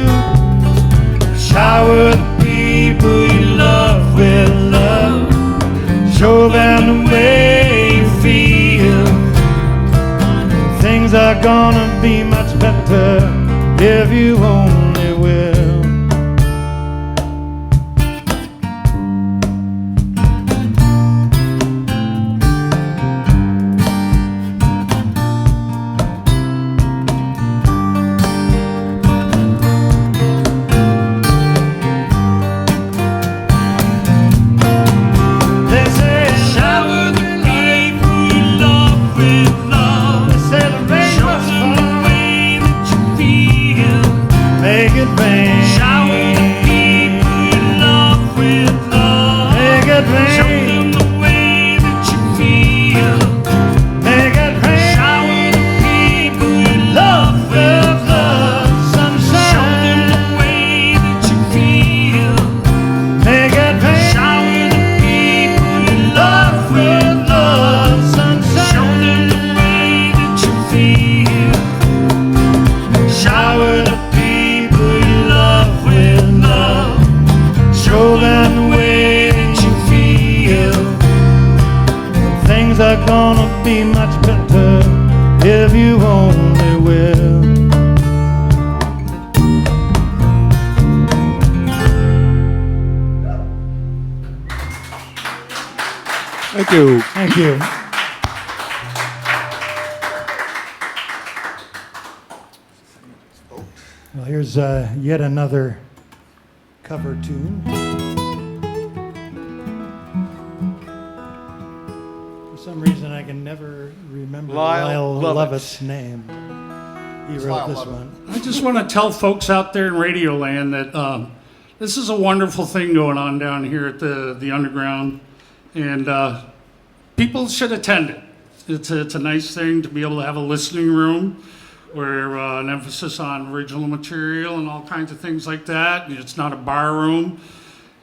shower the people you love with love. Show them the way you feel. Things are gonna be much better if you only will. They say shower the people you love with love. They say the rain must fall. The way that you feel. Thank you. Thank you. Well, here's yet another cover tune. For some reason, I can never remember Lyle Lyle Lovett. Lovett's name. He It's wrote Lyle this Lovett. one. I just want to tell folks out there in Radio Land that this is a wonderful thing going on down here at the Underground, and people should attend it. It's a nice thing to be able to have a listening room where an emphasis on original material and all kinds of things like that. It's not a bar room,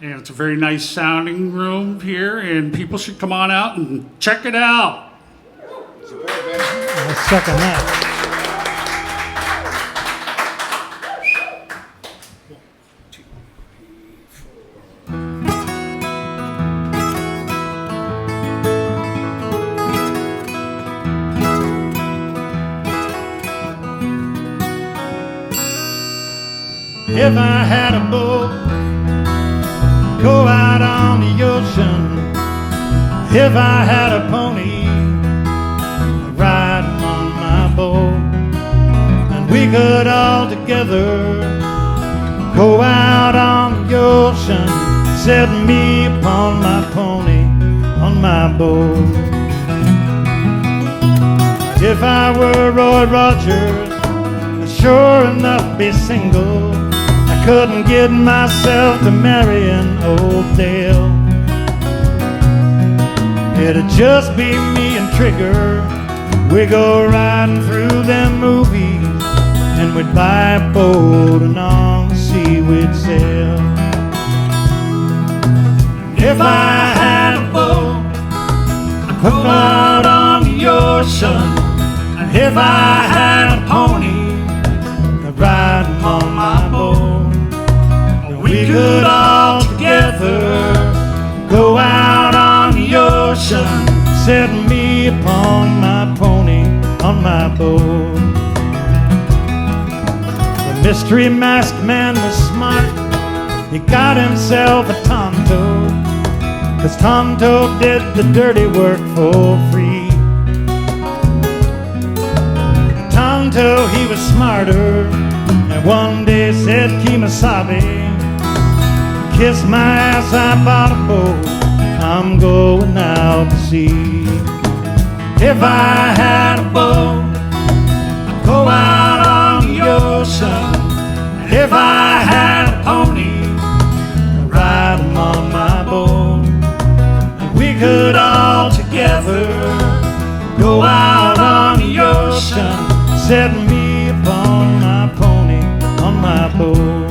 and it's a very nice sounding room here, and people should come on out and check it out. Support Vincent. I second that. If I had a boat, go out on the ocean. If I had a pony, I'd ride him on my boat. And we could all together go out on the ocean, set me upon my pony, on my boat. If I were Roy Rogers, I'd sure enough be single. I couldn't get myself to marry an old Dale. It'd just be me and Trigger. We'd go riding through them movies, and we'd buy a boat and on the sea we'd sail. If I had a boat, I'd go out on the ocean. And if I had a pony, I'd ride him on my boat. We could all together go out on the ocean, set me upon my pony, on my boat. The mystery masked man was smart. He got himself a Tonto, 'cause Tonto did the dirty work for free. Tonto, he was smarter, and one day said, Kemosabe, kiss my ass, I bought a boat, I'm going out to sea. If I had a boat, I'd go out on the ocean. And if I had a pony, I'd ride him on my boat. And we could all together go out on the ocean, set me upon my pony, on my boat.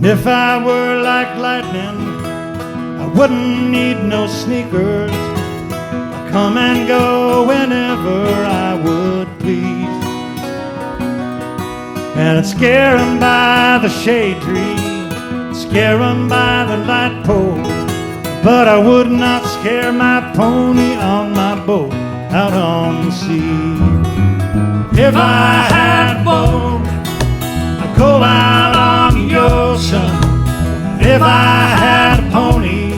If I were like lightning, I wouldn't need no sneakers. I'd come and go whenever I would please. And I'd scare 'em by the shade tree, scare 'em by the light pole, but I would not scare my pony on my boat out on the sea. If I had a boat, I'd go out on the ocean. If I had a pony,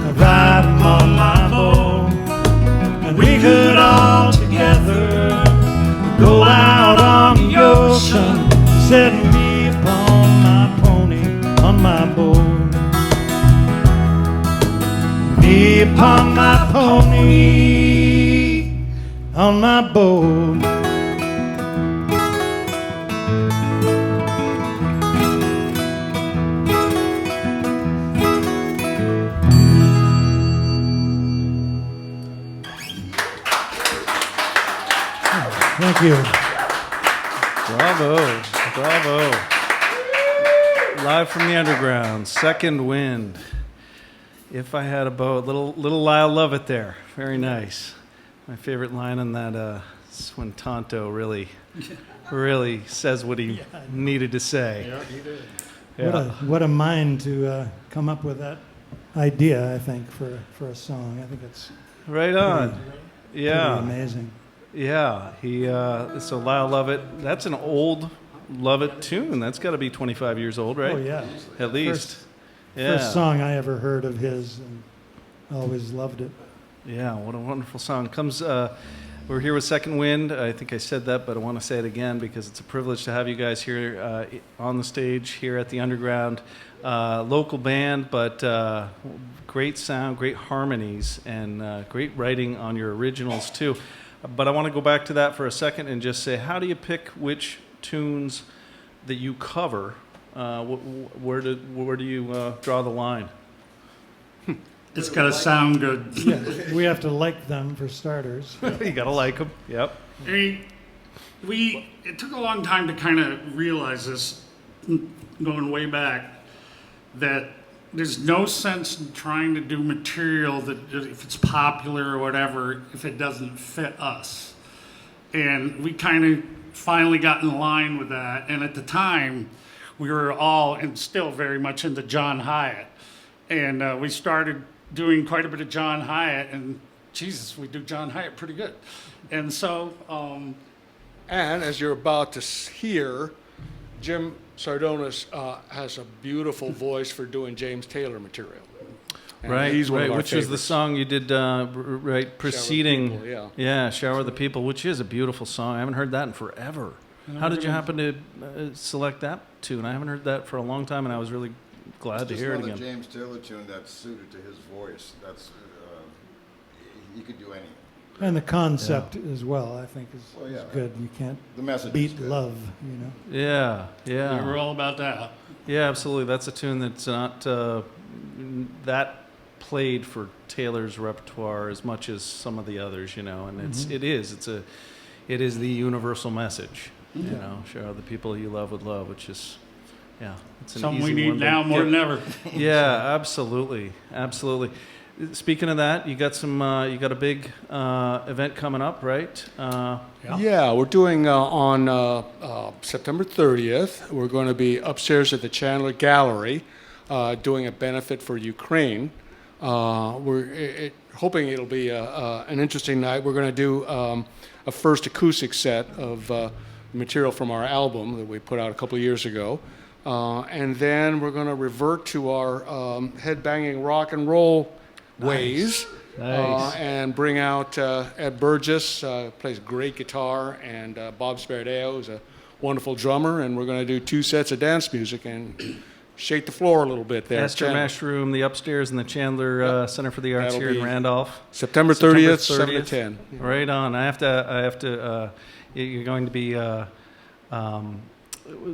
I'd ride him on my boat. And we could all together go out on the ocean, set me upon my pony, on my boat. Me upon my pony, on my boat. Thank you. Bravo, bravo. Live from the underground, Second Wind. If I had a boat, little Lyle Lovett there. Very nice. My favorite line on that is when Tonto really says what he needed to say. Yeah, he did. Yeah. What a mind to come up with that idea, I think, for a song. I think it's Right on. pretty Yeah. amazing. Yeah. So Lyle Lovett, that's an old Lovett tune. That's got to be 25 years old, right? Oh, yeah. At least. First song I ever heard of his, and always loved it. Yeah, what a wonderful song. We're here with Second Wind. I think I said that, but I want to say it again because it's a privilege to have you guys here on the stage here at the Underground. Local band, but great sound, great harmonies, and great writing on your originals too. But I want to go back to that for a second and just say, how do you pick which tunes that you cover? Where do you draw the line? It's got to sound good. Yeah, we have to like them for starters. You gotta like them. Yep. I mean, it took a long time to kind of realize this, going way back, that there's no sense in trying to do material that, if it's popular or whatever, if it doesn't fit us. And we kind of finally got in line with that. And at the time, we were all, and still very much, into John Hyatt. And we started doing quite a bit of John Hyatt, and Jesus, we do John Hyatt pretty good. And so, And as you're about to hear, Jim Sardonis has a beautiful voice for doing James Taylor material. And Right, he's one of our which was the favorites. song you did right preceding. People, yeah. Shower the People, which is a beautiful song. I haven't heard that in forever. How did you happen to select that tune? I haven't heard that for a long time, and I was really glad to hear it It's again. just another James Taylor tune that's suited to his voice. That's he could do anything. And the concept as well, I think, is good. You can't The message is beat good. love, you know. Yeah, yeah. we were all about that. Yeah, absolutely. That's a tune that's not that played for Taylor's repertoire as much as some of the others, you know. And it is the universal message, you know. Shower the people you love with love, which is, it's an Something easy we need one to now more get. than ever. Yeah, absolutely. Speaking of that, you got you got a big event coming up, right? Yeah, we're doing on September 30th. We're going to be upstairs at the Chandler Gallery doing a benefit for Ukraine. We're hoping it'll be an interesting night. We're going to do a first acoustic set of material from our album that we put out a couple of years ago. And then we're going to revert to our headbanging rock and roll ways. Nice. And bring out Ed Burgess, plays great guitar, and Bob Spardeo is a wonderful drummer, and we're going to do 2 sets of dance music and shake the floor a little bit there. Esther Mash Room, the upstairs in the Chandler Center for the Arts That'll here in be Randolph. September 30th, 7 to 10. Right on. I have to. You're going to be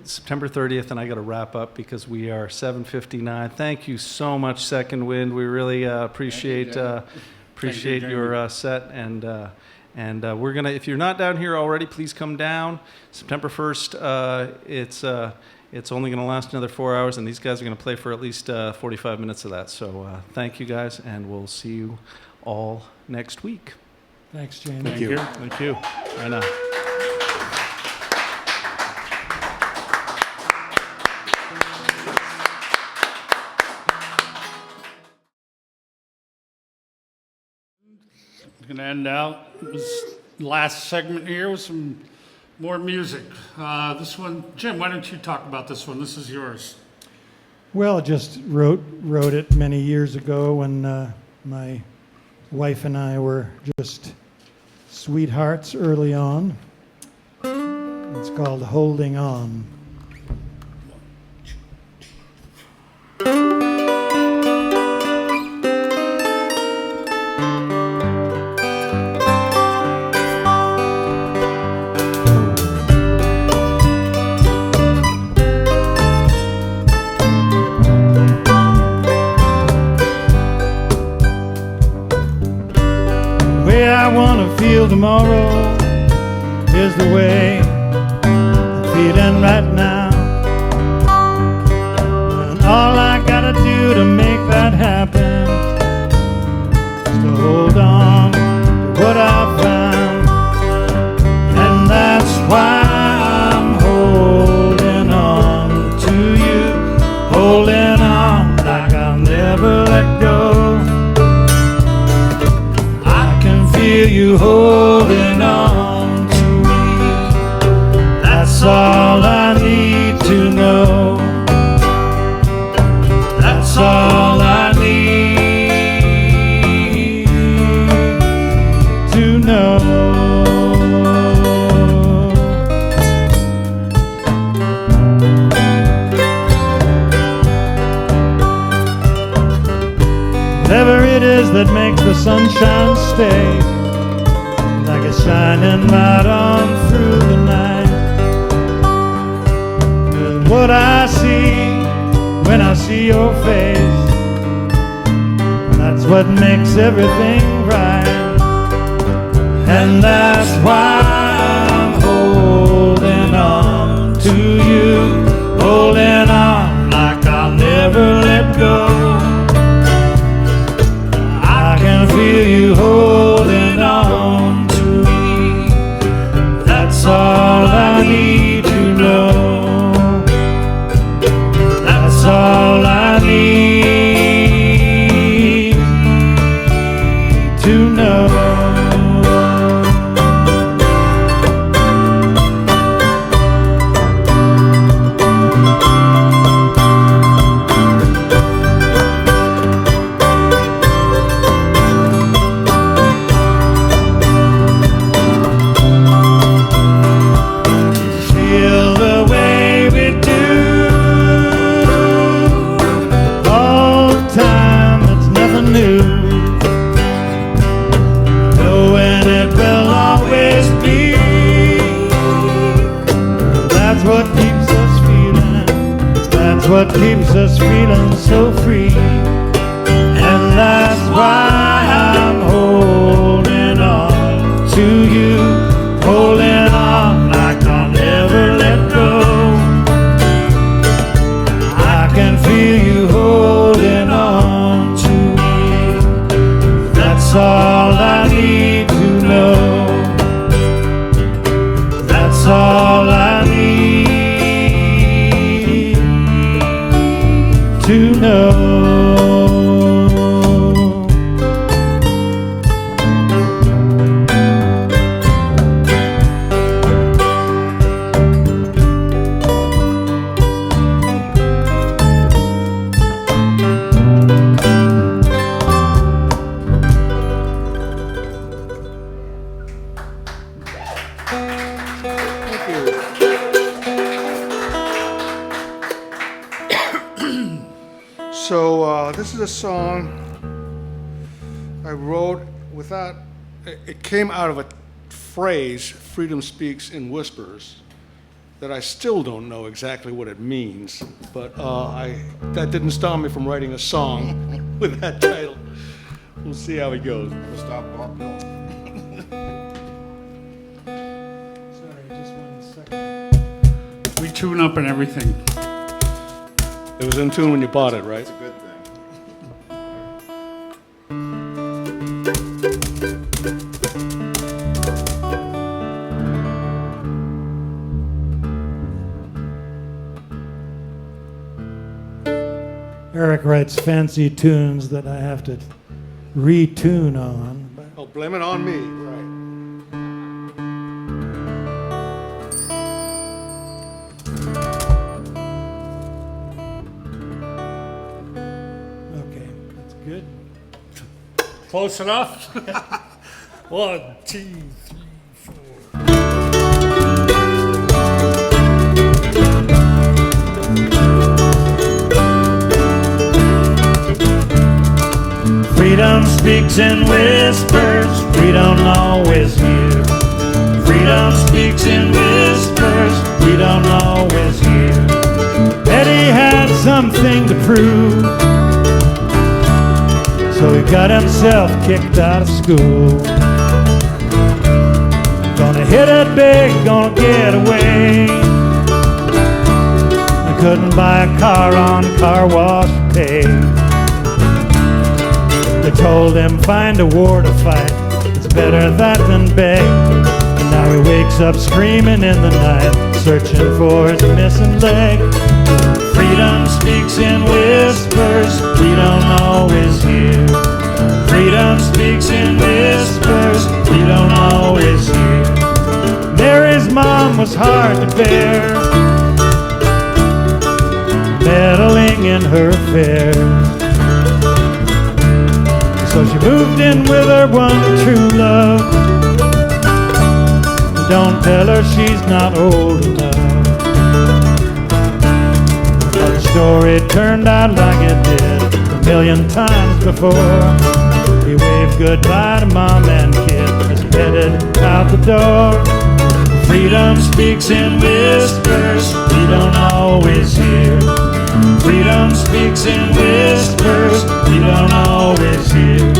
September 30th, and I got to wrap up because we are 7:59. Thank you so much, Second Wind. We really appreciate your set, and we're gonna. If you're not down here already, please come down. September 1st. It's only going to last another 4 hours, and these guys are going to play for at least 45 minutes of that. So thank you guys, and we'll see you all next week. Thanks, James. Thank you. Thank you. Right now. Going to end out this last segment here with some more music. This one, Jim, why don't you talk about this one? This is yours. Well, just wrote it many years ago when my wife and I were just sweethearts early on. It's called Holding On. Feel tomorrow is the way I'm feeling right now, and all I gotta do to make that happen is to hold on to what I found, and that's why I'm holding on to you, holding on like I'll never let go. it is that makes the sunshine stay, like it's shining right on through the night. And what I see when I see your face, that's what makes everything right. And that's why I'm holding on to you, holding on like I'll never let go. I can feel you holding on to me. That's all I need to know. That's all I need to know. What keeps us feeling so free, and that's why I'm holding on to you, holding on like I'll never let go. I can feel you holding on to me. That's all I need to know. That's all I need to know. So this is a song I wrote without, it came out of a phrase, freedom speaks in whispers, that I still don't know exactly what it means, but that didn't stop me from writing a song with that title. We'll see how it goes. Stop walking. Sorry, just 1 second. We tune up and everything. It was in tune when you bought it, right? It's a good thing. Eric writes fancy tunes that I have to retune on. But Oh, blame it on me, right. okay, that's good. Close enough? 1, 2, 3, 4. Freedom speaks in whispers we don't always hear. Freedom speaks in whispers we don't always hear. Eddie had something to prove, so he got himself kicked out of school. Gonna hit it big, gonna get away. I couldn't buy a car on car wash pay. They told him find a war to fight, it's better that than beg. And now he wakes up screaming in the night, searching for his missing leg. Freedom speaks in whispers we don't always hear. Freedom speaks in whispers we don't always hear. Mary's mom was hard to bear, meddling in her affairs. So she moved in with her one true love. Don't tell her she's not old enough. But the story turned out like it did a million times before. goodbye to mom and kid as he headed out the door. Freedom speaks in whispers we don't always hear. Freedom speaks in whispers we don't always hear.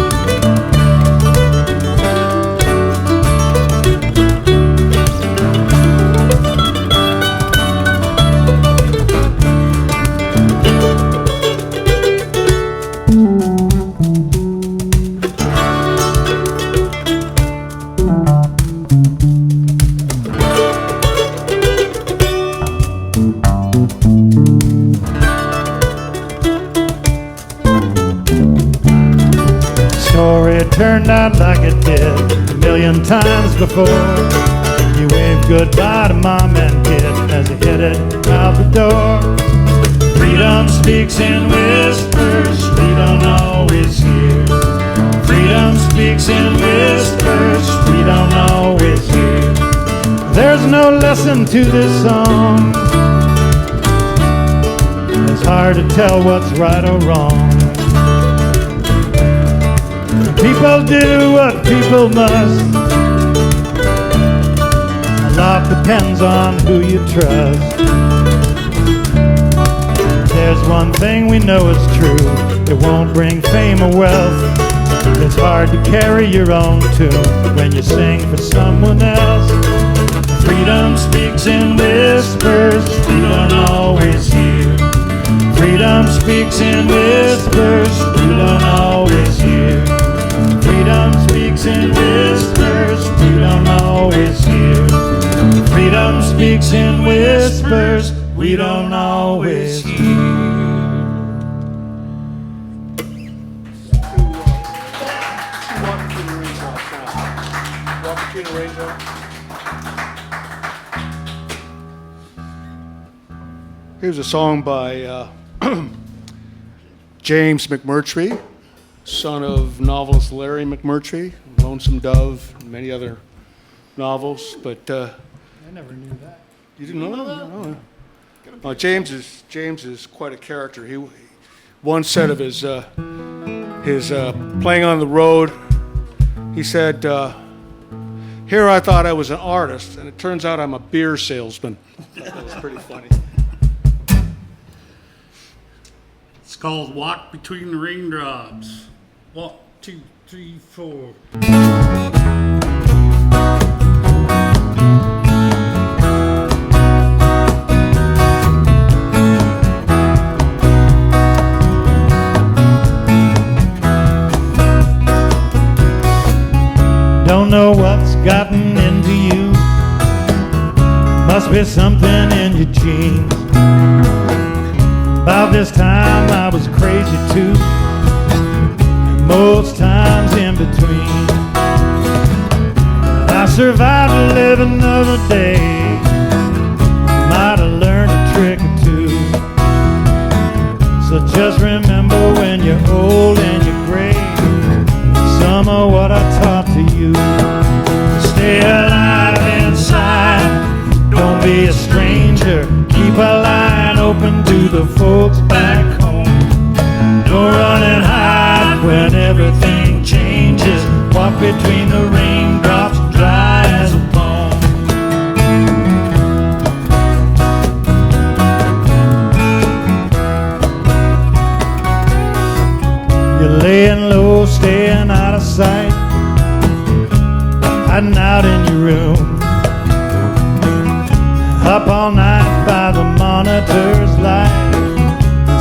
Turned out like it did a million times before. He waved goodbye to mom and kid as he headed out the door. Freedom speaks in whispers we don't always hear. Freedom speaks in whispers we don't always hear. There's no lesson to this song. It's hard to tell what's right or wrong. People do what people must. A lot depends on who you trust. There's one thing we know is true. It won't bring fame or wealth. It's hard to carry your own tune when you sing for someone else. Freedom speaks in whispers we don't always hear. Freedom speaks in whispers we don't always hear. Freedom speaks in whispers we don't always hear. Freedom speaks in whispers we don't always hear. Here's a song by James McMurtry, son of novelist Larry McMurtry, Lonesome Dove, and many other novels. But I never knew that. you didn't know that? No. James is quite a character. He one set of his playing on the road. He said, "Here I thought I was an artist, and it turns out I'm a beer salesman." That was pretty funny. It's called Walk Between the Raindrops. 1, 2, 3, 4. Don't know what's gotten into you. Must be something in your genes. About this time I was crazy too, and most times in between. I survived to live another day. Might have learned a trick or two. So just remember when you're old and you're gray, some of what I taught to you. Stay alive inside, don't be a stranger. Keep a line open to the folks back home. Don't run and hide when everything changes. Walk between the raindrops, dry as a bone. You're laying low, staying out of sight, hiding out in your room. Up all night by the monitor's light,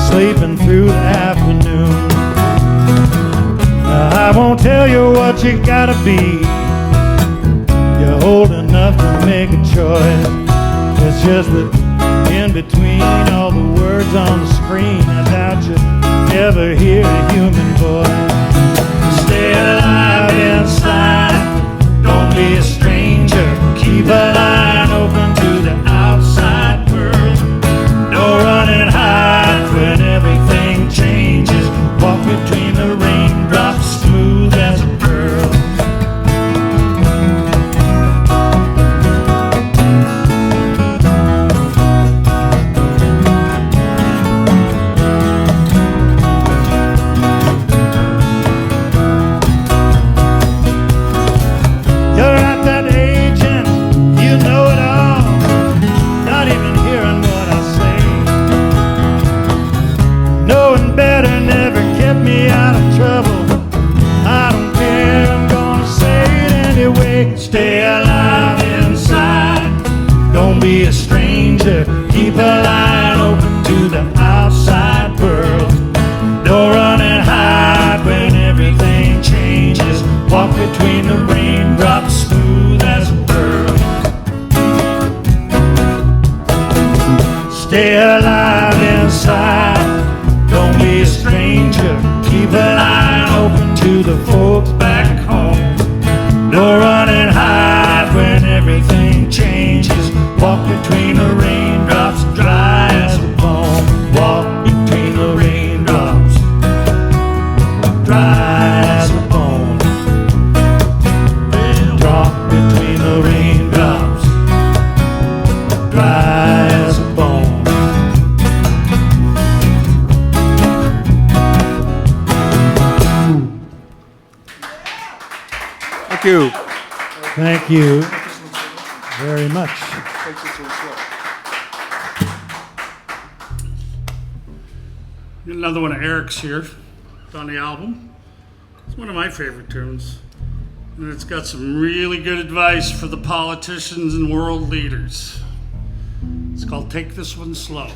sleeping through the afternoon. I won't tell you what you gotta be. You're old enough to make a choice. It's just that in between all the words on the screen, I doubt you ever hear a human voice. Stay alive inside, don't be a stranger. Keep a line open to the outside world. No run and hide when everything changes. Walk between the raindrops, smooth as a pearl. alive inside. Don't be a stranger, keep an eye open to the folks back home. No running hide when everything changes. Walk between the raindrops, dry as a bone. Walk between the raindrops, dry as a bone. Walk between the raindrops, dry as a bone. Thank you. Thank you very much. Another one of Eric's here on the album. It's one of my favorite tunes. And it's got some really good advice for the politicians and world leaders. It's called Take This One Slow.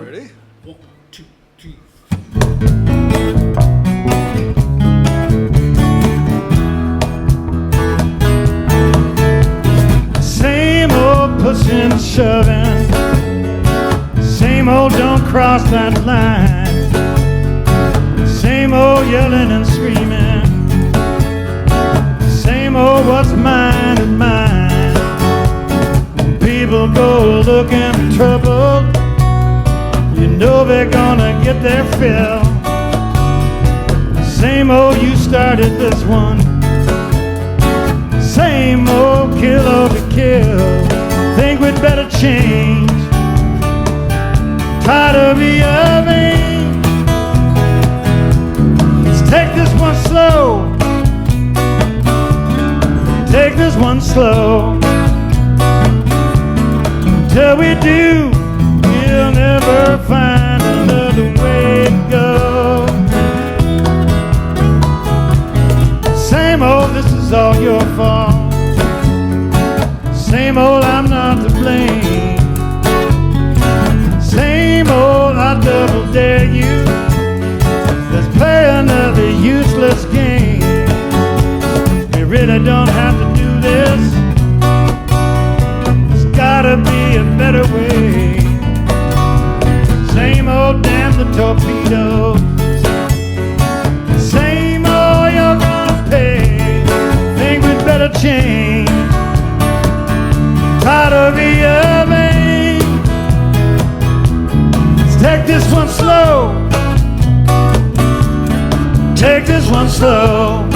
Ready? 1, 2, 3. Same old pushing and shoving, same old don't cross that line, same old yelling and screaming, same old what's mine is mine. When people go looking for trouble, you know they're gonna get their fill. Same old you started this one, same old kill over kill. Think we'd better change. Tired of yelling. Let's take this one slow. Take this one slow. Until we do, we'll never find another way to go. Same old, this is all your fault. Same old, I'm not to blame. Same old, I double dare you. Let's play another useless game. We really don't have to do this. There's gotta be a better way. Same old, damn the torpedo. Same old, you're gonna pay. Think we'd better change. Tired of yelling. Let's take this one slow. Take this one slow.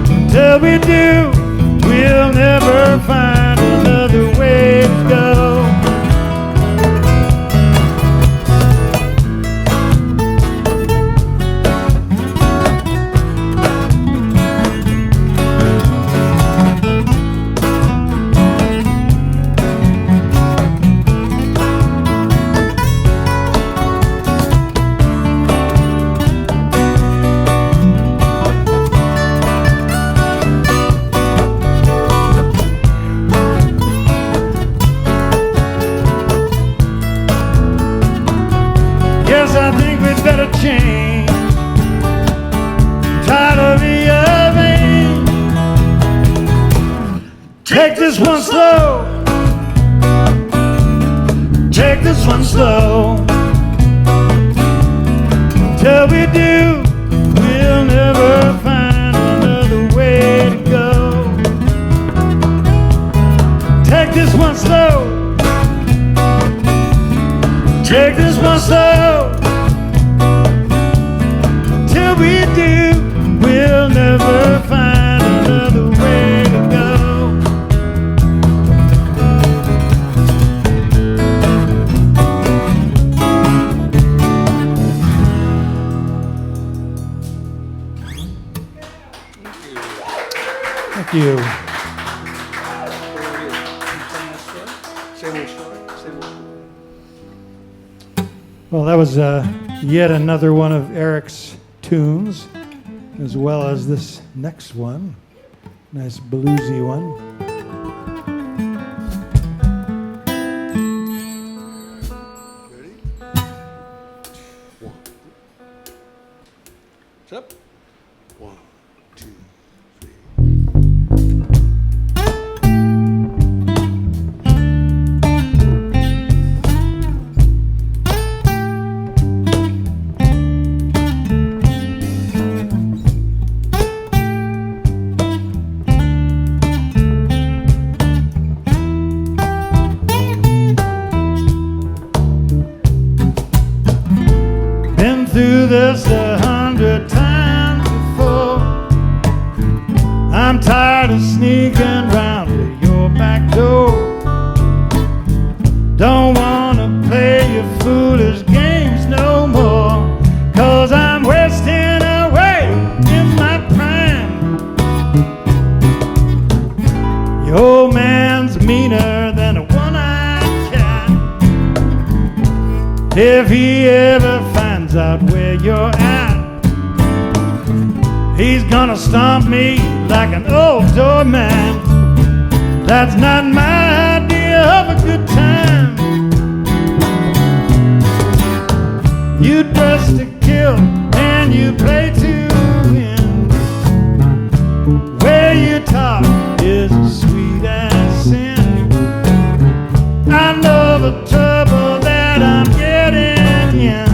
Until we do, we'll never find another way to go. I think we'd better change. Tired of yelling. Take this one slow. Take this one slow. Till we do, we'll never find another way to go. Take this one slow. Take this one slow. Till we do, we'll never find another way to go. Thank you. Well, that was yet another one of Eric's tunes, as well as this next one. Nice bluesy one. Ready? 1, 2. Up. 1, 2, 3. Been through this 100 times before. I'm tired of sneaking round to your back door. Don't wanna play your foolish games no more, 'cause I'm wasting away in my prime. Your old man's meaner than a one-eyed cat. If he ever finds out where you're at, he's gonna stomp me like an old doorman. That's not my idea of a good time. You dress to kill and you play to win. Where you talk is sweet as sin. I know the trouble that I'm getting in.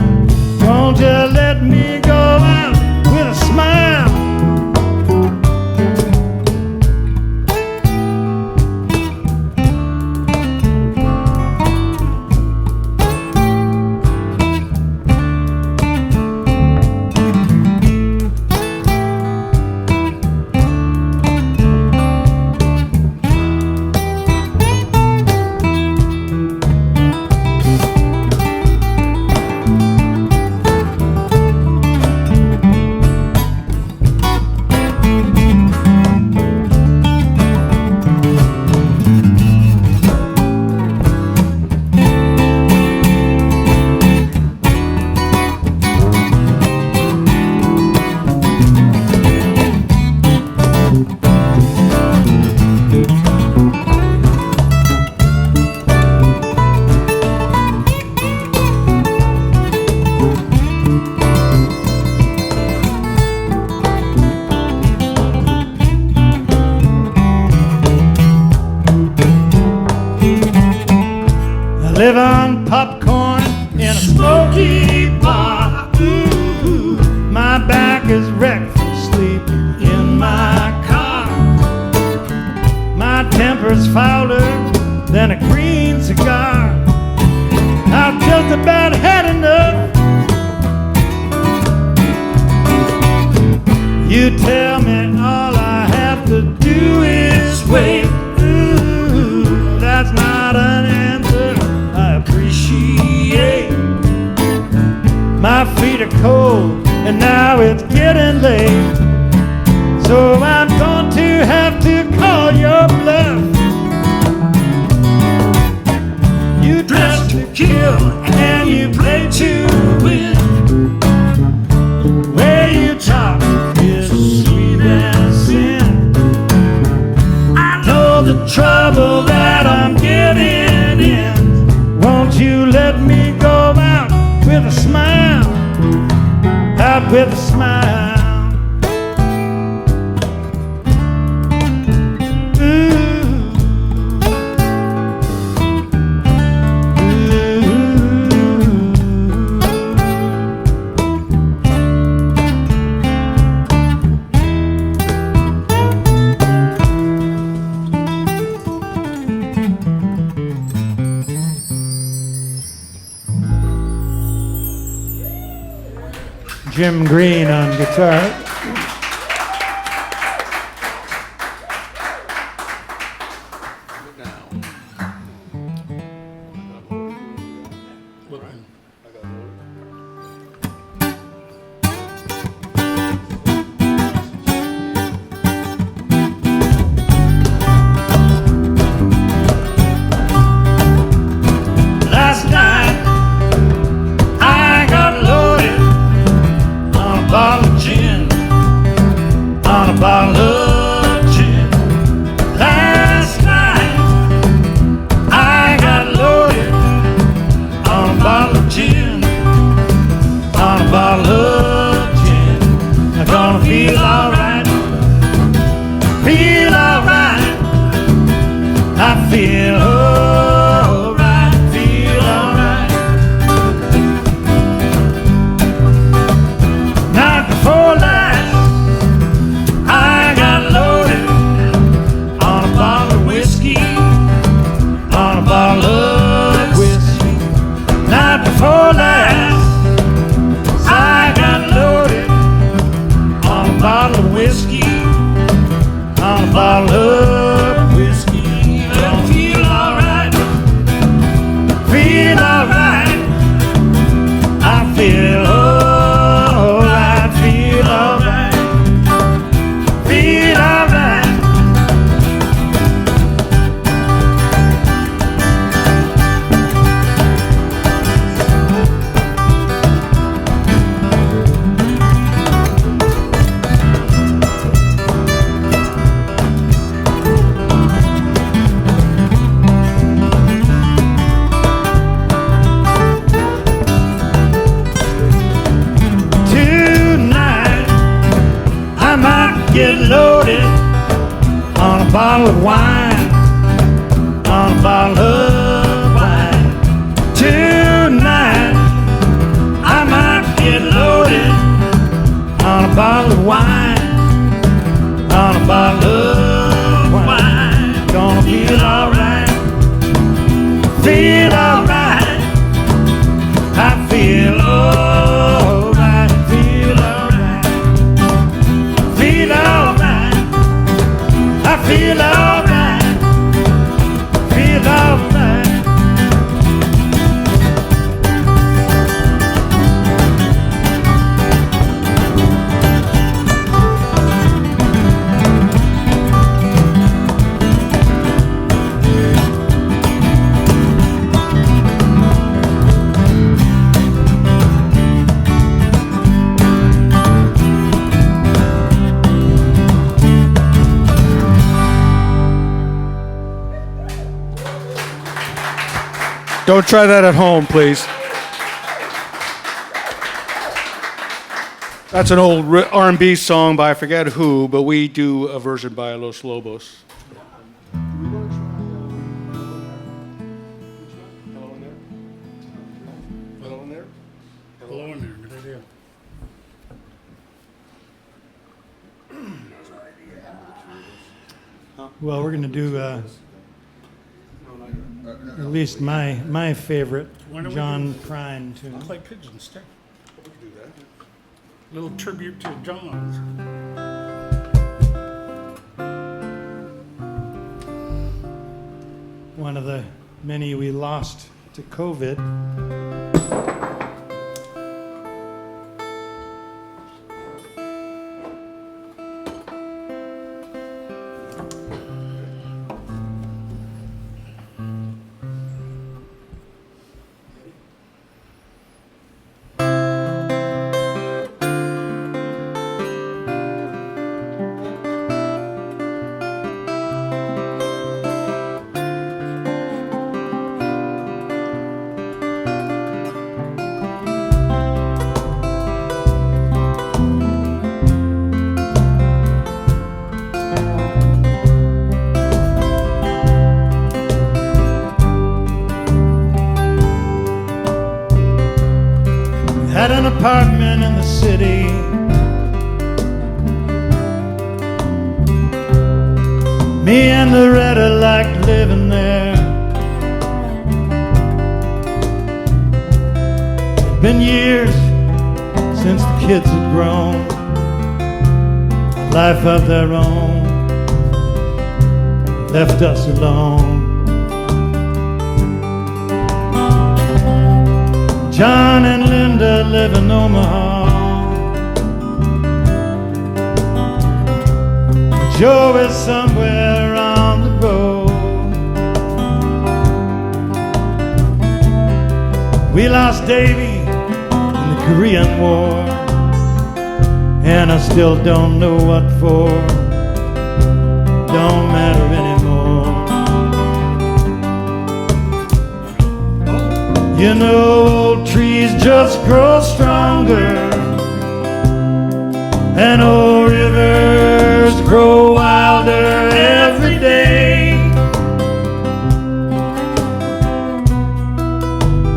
Won't you let me go out with a smile? Live on popcorn in a smoky bar. Ooh, my back is wrecked from sleeping in my car. My temper's fouler than a green cigar. I've just about had enough. You tell me all I have to do is wait. Ooh, that's not an answer I appreciate. My feet are cold and now it's getting late, so I'm going to have to call your bluff. You dress to kill and you play to win. Where you talk is sweet as sin. I know the trouble that I'm getting in. Won't you let me go out with a smile? Out with a smile. Jim Green on guitar. Last night I got loaded on a bottle of gin, on a bottle of gin. Last night I got loaded on a bottle of gin, on a bottle of gin. get loaded on a bottle of wine, on a bottle of wine. Tonight I might get loaded on a bottle of wine, on a bottle of wine. Gonna feel alright, feel alright. I feel alright, feel alright, feel alright. I feel alright, feel alright. Don't try that at home, please. That's an old R&B song by I forget who, but we do a version by Los Lobos. Hello in there? Hello in there, good idea. Well, we're going to do at least my favorite Why don't we John Prine tune. Play pigeons too. Little tribute to John's. One of the many we lost to COVID. Had an apartment in the city, me and Loretta liked living there. It'd been years since the kids had grown a life of their own, left us alone. John and Linda live in Omaha. Joe is somewhere on the road. We lost Davy in the Korean War, and I still don't know what for. Don't matter anymore. You know, old trees just grow stronger, and old rivers grow wilder every day.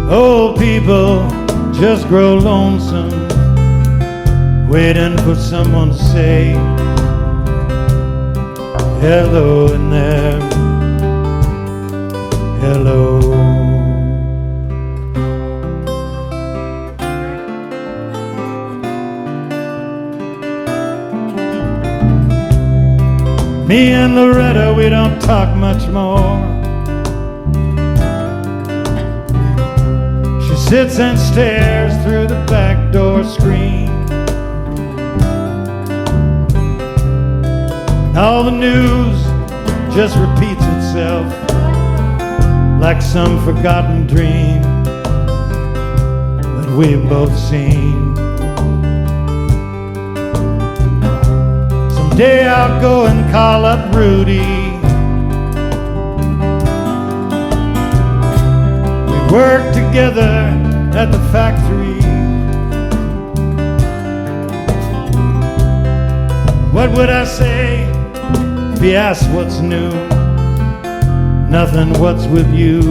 Old people just grow lonesome, waiting for someone to say hello in there, hello. Me and Loretta, we don't talk much more. She sits and stares through the back door screen. All the news just repeats itself like some forgotten dream that we've both seen. Someday I'll go and call up Rudy. We worked together at the factory. What would I say if he asked what's new? Nothing, what's with you?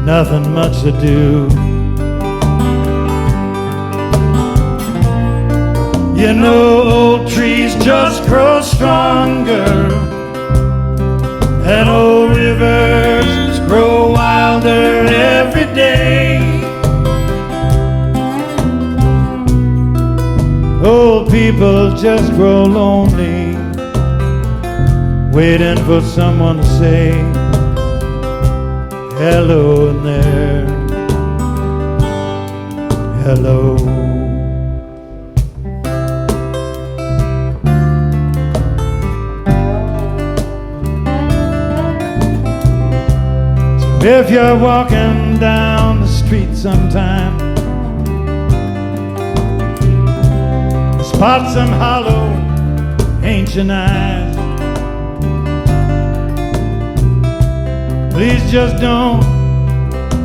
Nothing much to do. You know, old trees just grow stronger, and old rivers grow wilder every day. Old people just grow lonely, waiting for someone to say hello in there. Hello. If you're walking down the street sometime, spot some hollow ancient eyes, please just don't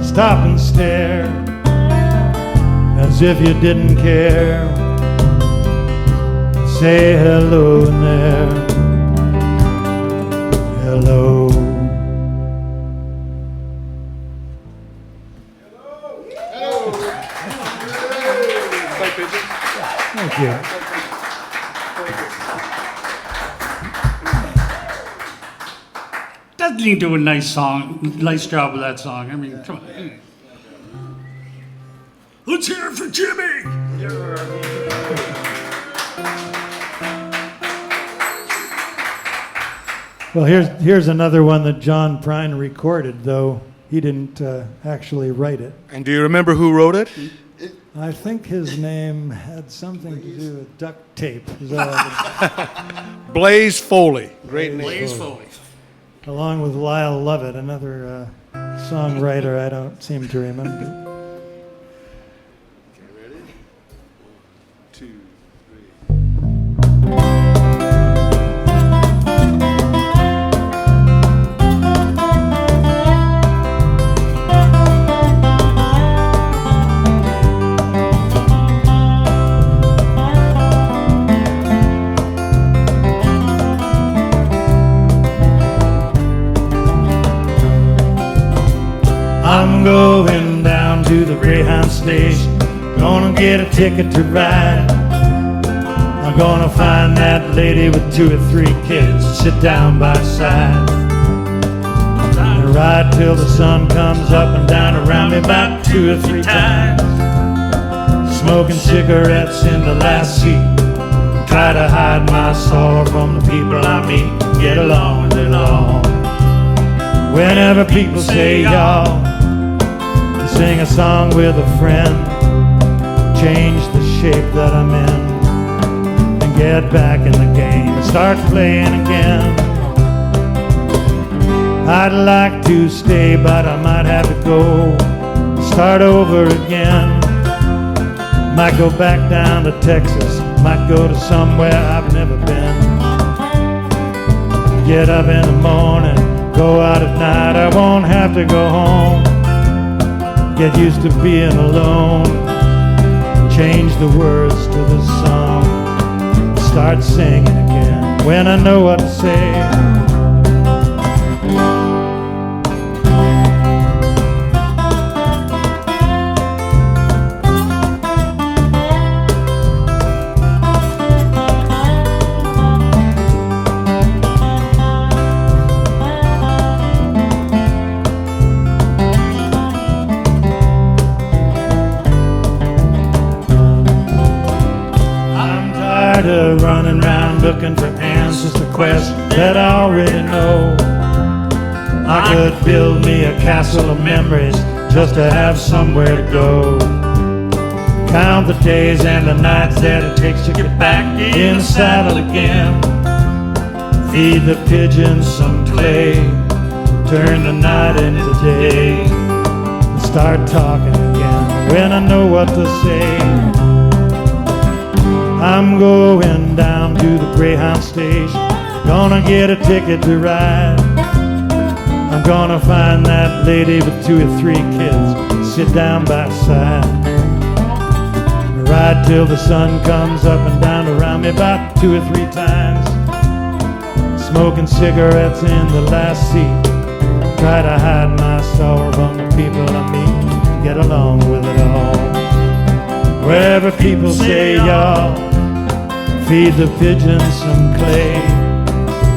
stop and stare as if you didn't care. Say hello in there. Hello. Thank you. Doesn't he do a nice job with that song? I mean, come on. Let's hear it for Jimmy. Well, here's another one that John Prine recorded, though he didn't actually write it. And do you remember who wrote it? I think his name had something to do with duct tape. Is that Blaze Foley. Great name. Blaze Foley. along with Lyle Lovett, another songwriter I don't seem to remember. I'm going down to the Greyhound station, gonna get a ticket to ride. I'm gonna find that lady with 2 or 3 kids and sit down by her side. And ride till the sun comes up and down around me about 2 or 3 times. Smoking cigarettes in the last seat, try to hide my sorrow from the people I meet, get along with it all. Whenever people say y'all, sing a song with a friend, change the shape that I'm in, and get back in the game and start playing again. I'd like to stay, but I might have to go, start over again. Might go back down to Texas, might go to somewhere I've never been. Get up in the morning, go out at night, I won't have to go home. Get used to being alone, change the words to the song, start singing again when I know what to say. Running around looking for answers to questions that I already know. I could build me a castle of memories just to have somewhere to go. Count the days and the nights that it takes to get back in the saddle again. Feed the pigeons some clay, turn the night into day, and start talking again when I know what to say. I'm going down to the Greyhound station, gonna get a ticket to ride. I'm gonna find that lady with 2 or 3 kids, sit down by her side. Ride till the sun comes up and down around me about 2 or 3 times. Smoking cigarettes in the last seat. Try to hide my sorrow from the people I meet. Get along with it all. Wherever people say y'all, feed the pigeons some clay.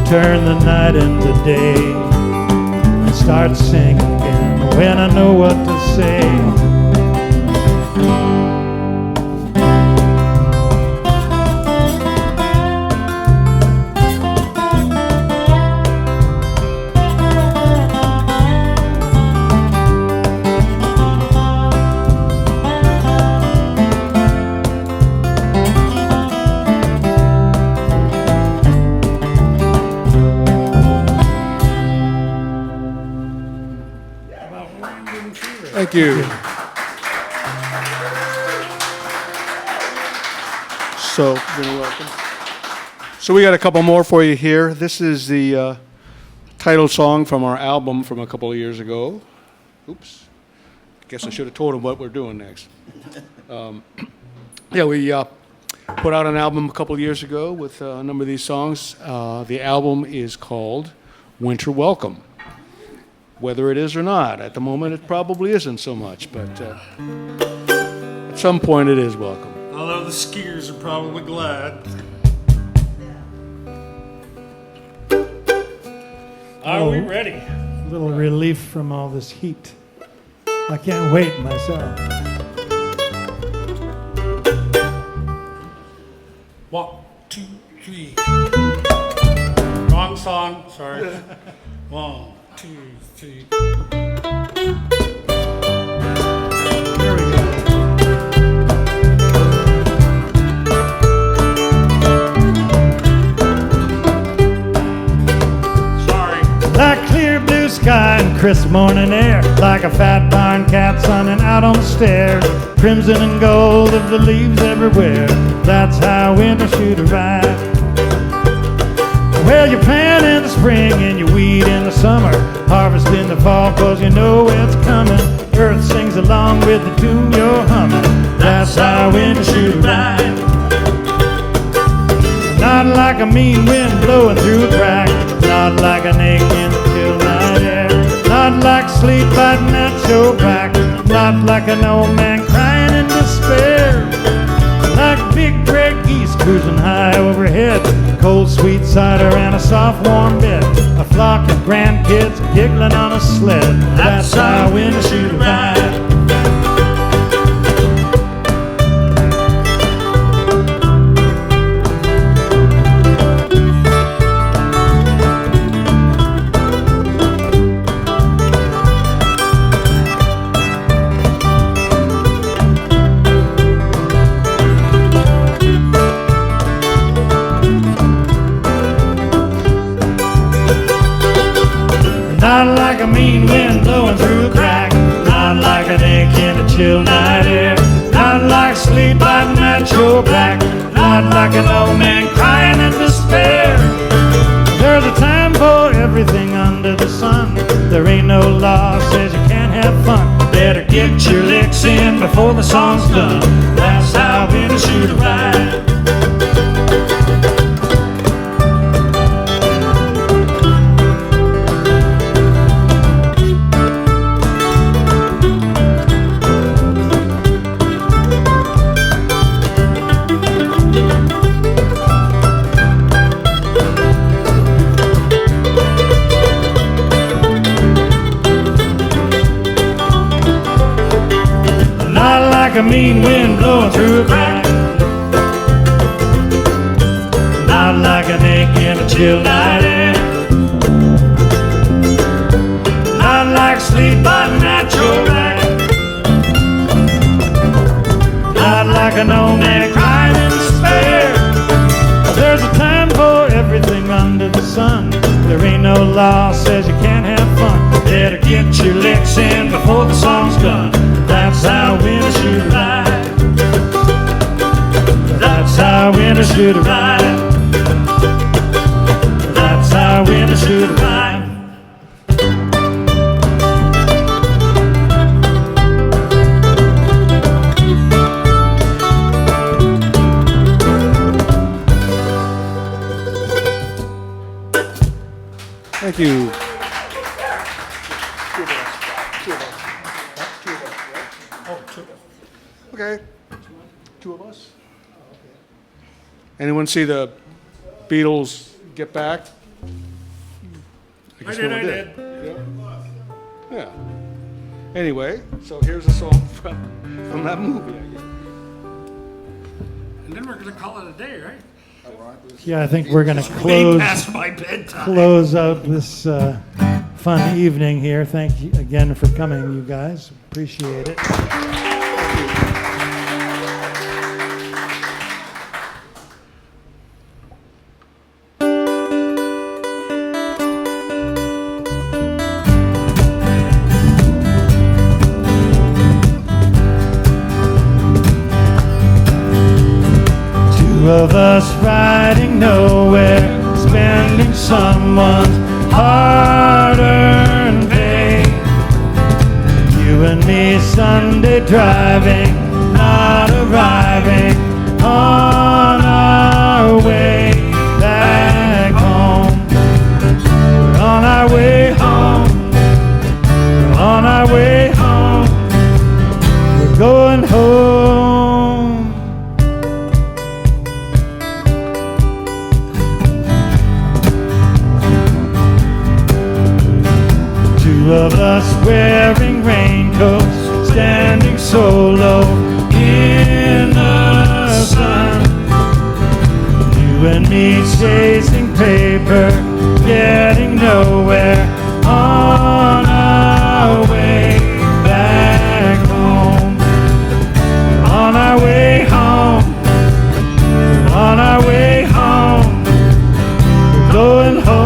Turn the night into day and start singing again when I know what to say. Thank you. So, you're welcome. So we got a couple more for you here. This is the title song from our album from a couple of years ago. Oops. Guess I should have told them what we're doing next. Yeah, we put out an album a couple of years ago with a number of these songs. The album is called Winter Welcome. Whether it is or not, at the moment it probably isn't so much, but at some point it is welcome. Although the skiers are probably glad. Are we ready? A little relief from all this heat. I can't wait myself. 1, 2, 3. Wrong song, sorry. 1, 2, 3. Here we go. Sorry. Like clear blue sky and crisp morning air, like a fat barn cat sunning out on the stairs, crimson and gold of the leaves everywhere. That's how winter should arrive. Well, you plant in the spring and you weed in the summer, harvest in the fall 'cause you know it's coming. Earth sings along with the tune you're humming. That's how winter should arrive. Not like a mean wind blowing through a crack, not like an ache in the chill night air, not like sleep biting at your back, not like an old man crying in despair. Like big gray geese cruising high overhead, cold sweet cider and a soft warm bed, a flock of grandkids giggling on a sled. That's how winter should arrive. Not like a mean wind blowing through a crack, not like an ache in the chill night air, not like sleep biting at your back, not like an old man crying in despair. There's a time for everything under the sun. There ain't no law says you can't have fun. Better get your licks in before the song's done. That's how winter should arrive. Like a mean wind blowing through a crack, not like an ache in a chill night air, not like sleep biting at your back, not like an old man crying in despair. There's a time for everything under the sun. There ain't no law says you can't have fun. Better get your licks in before the song's done. That's how winter should arrive. That's how winter should arrive. That's how winter should arrive. Thank you. Okay. Two of us? Anyone see the Beatles Get Back? guess no one I did. Yeah. Anyway, so here's a song from that movie, I guess. And then we're going to call it a day, right? Yeah, I think we're going to Way past my bedtime. close out this fun evening here. Thank you again for coming, you guys. Appreciate it. Two of us riding nowhere, spending someone's hard-earned pay. You and me Sunday driving, not arriving on our way back home. We're on our way home. We're on our way home. We're going home. Two of us wearing raincoats, standing solo in the sun. You and me chasing paper, getting nowhere on our way back home. On our way home, on our way home, we're going home.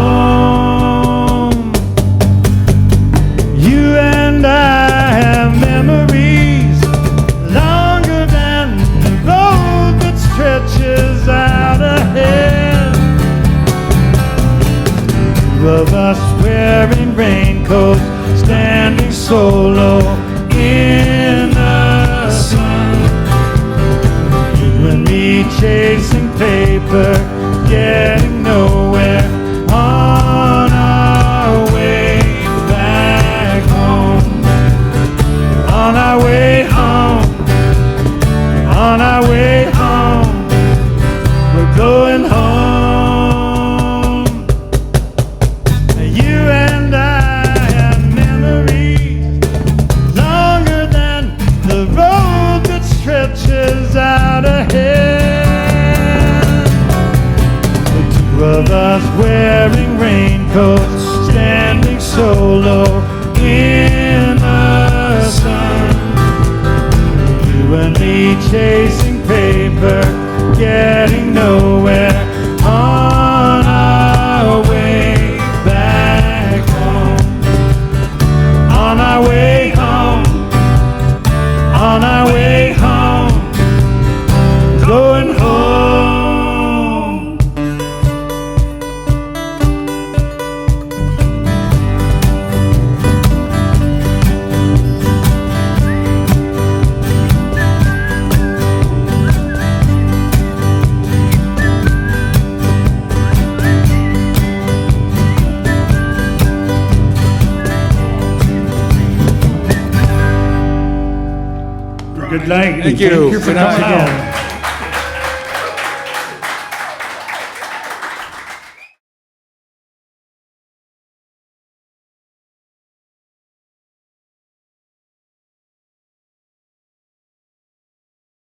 You and I have memories longer than the road that stretches out ahead. Two of us wearing raincoats, standing solo in the sun. You and me chasing paper, getting nowhere on our way back home. On our way home, on our way home, we're going home. You and I have memories longer than the road that stretches out ahead. The two of us wearing raincoats, standing solo in the sun. You and me chasing paper, getting nowhere on our way back home. On our way home, on our way home, going home. Good night. Thank you. Thank you for Good night. coming again.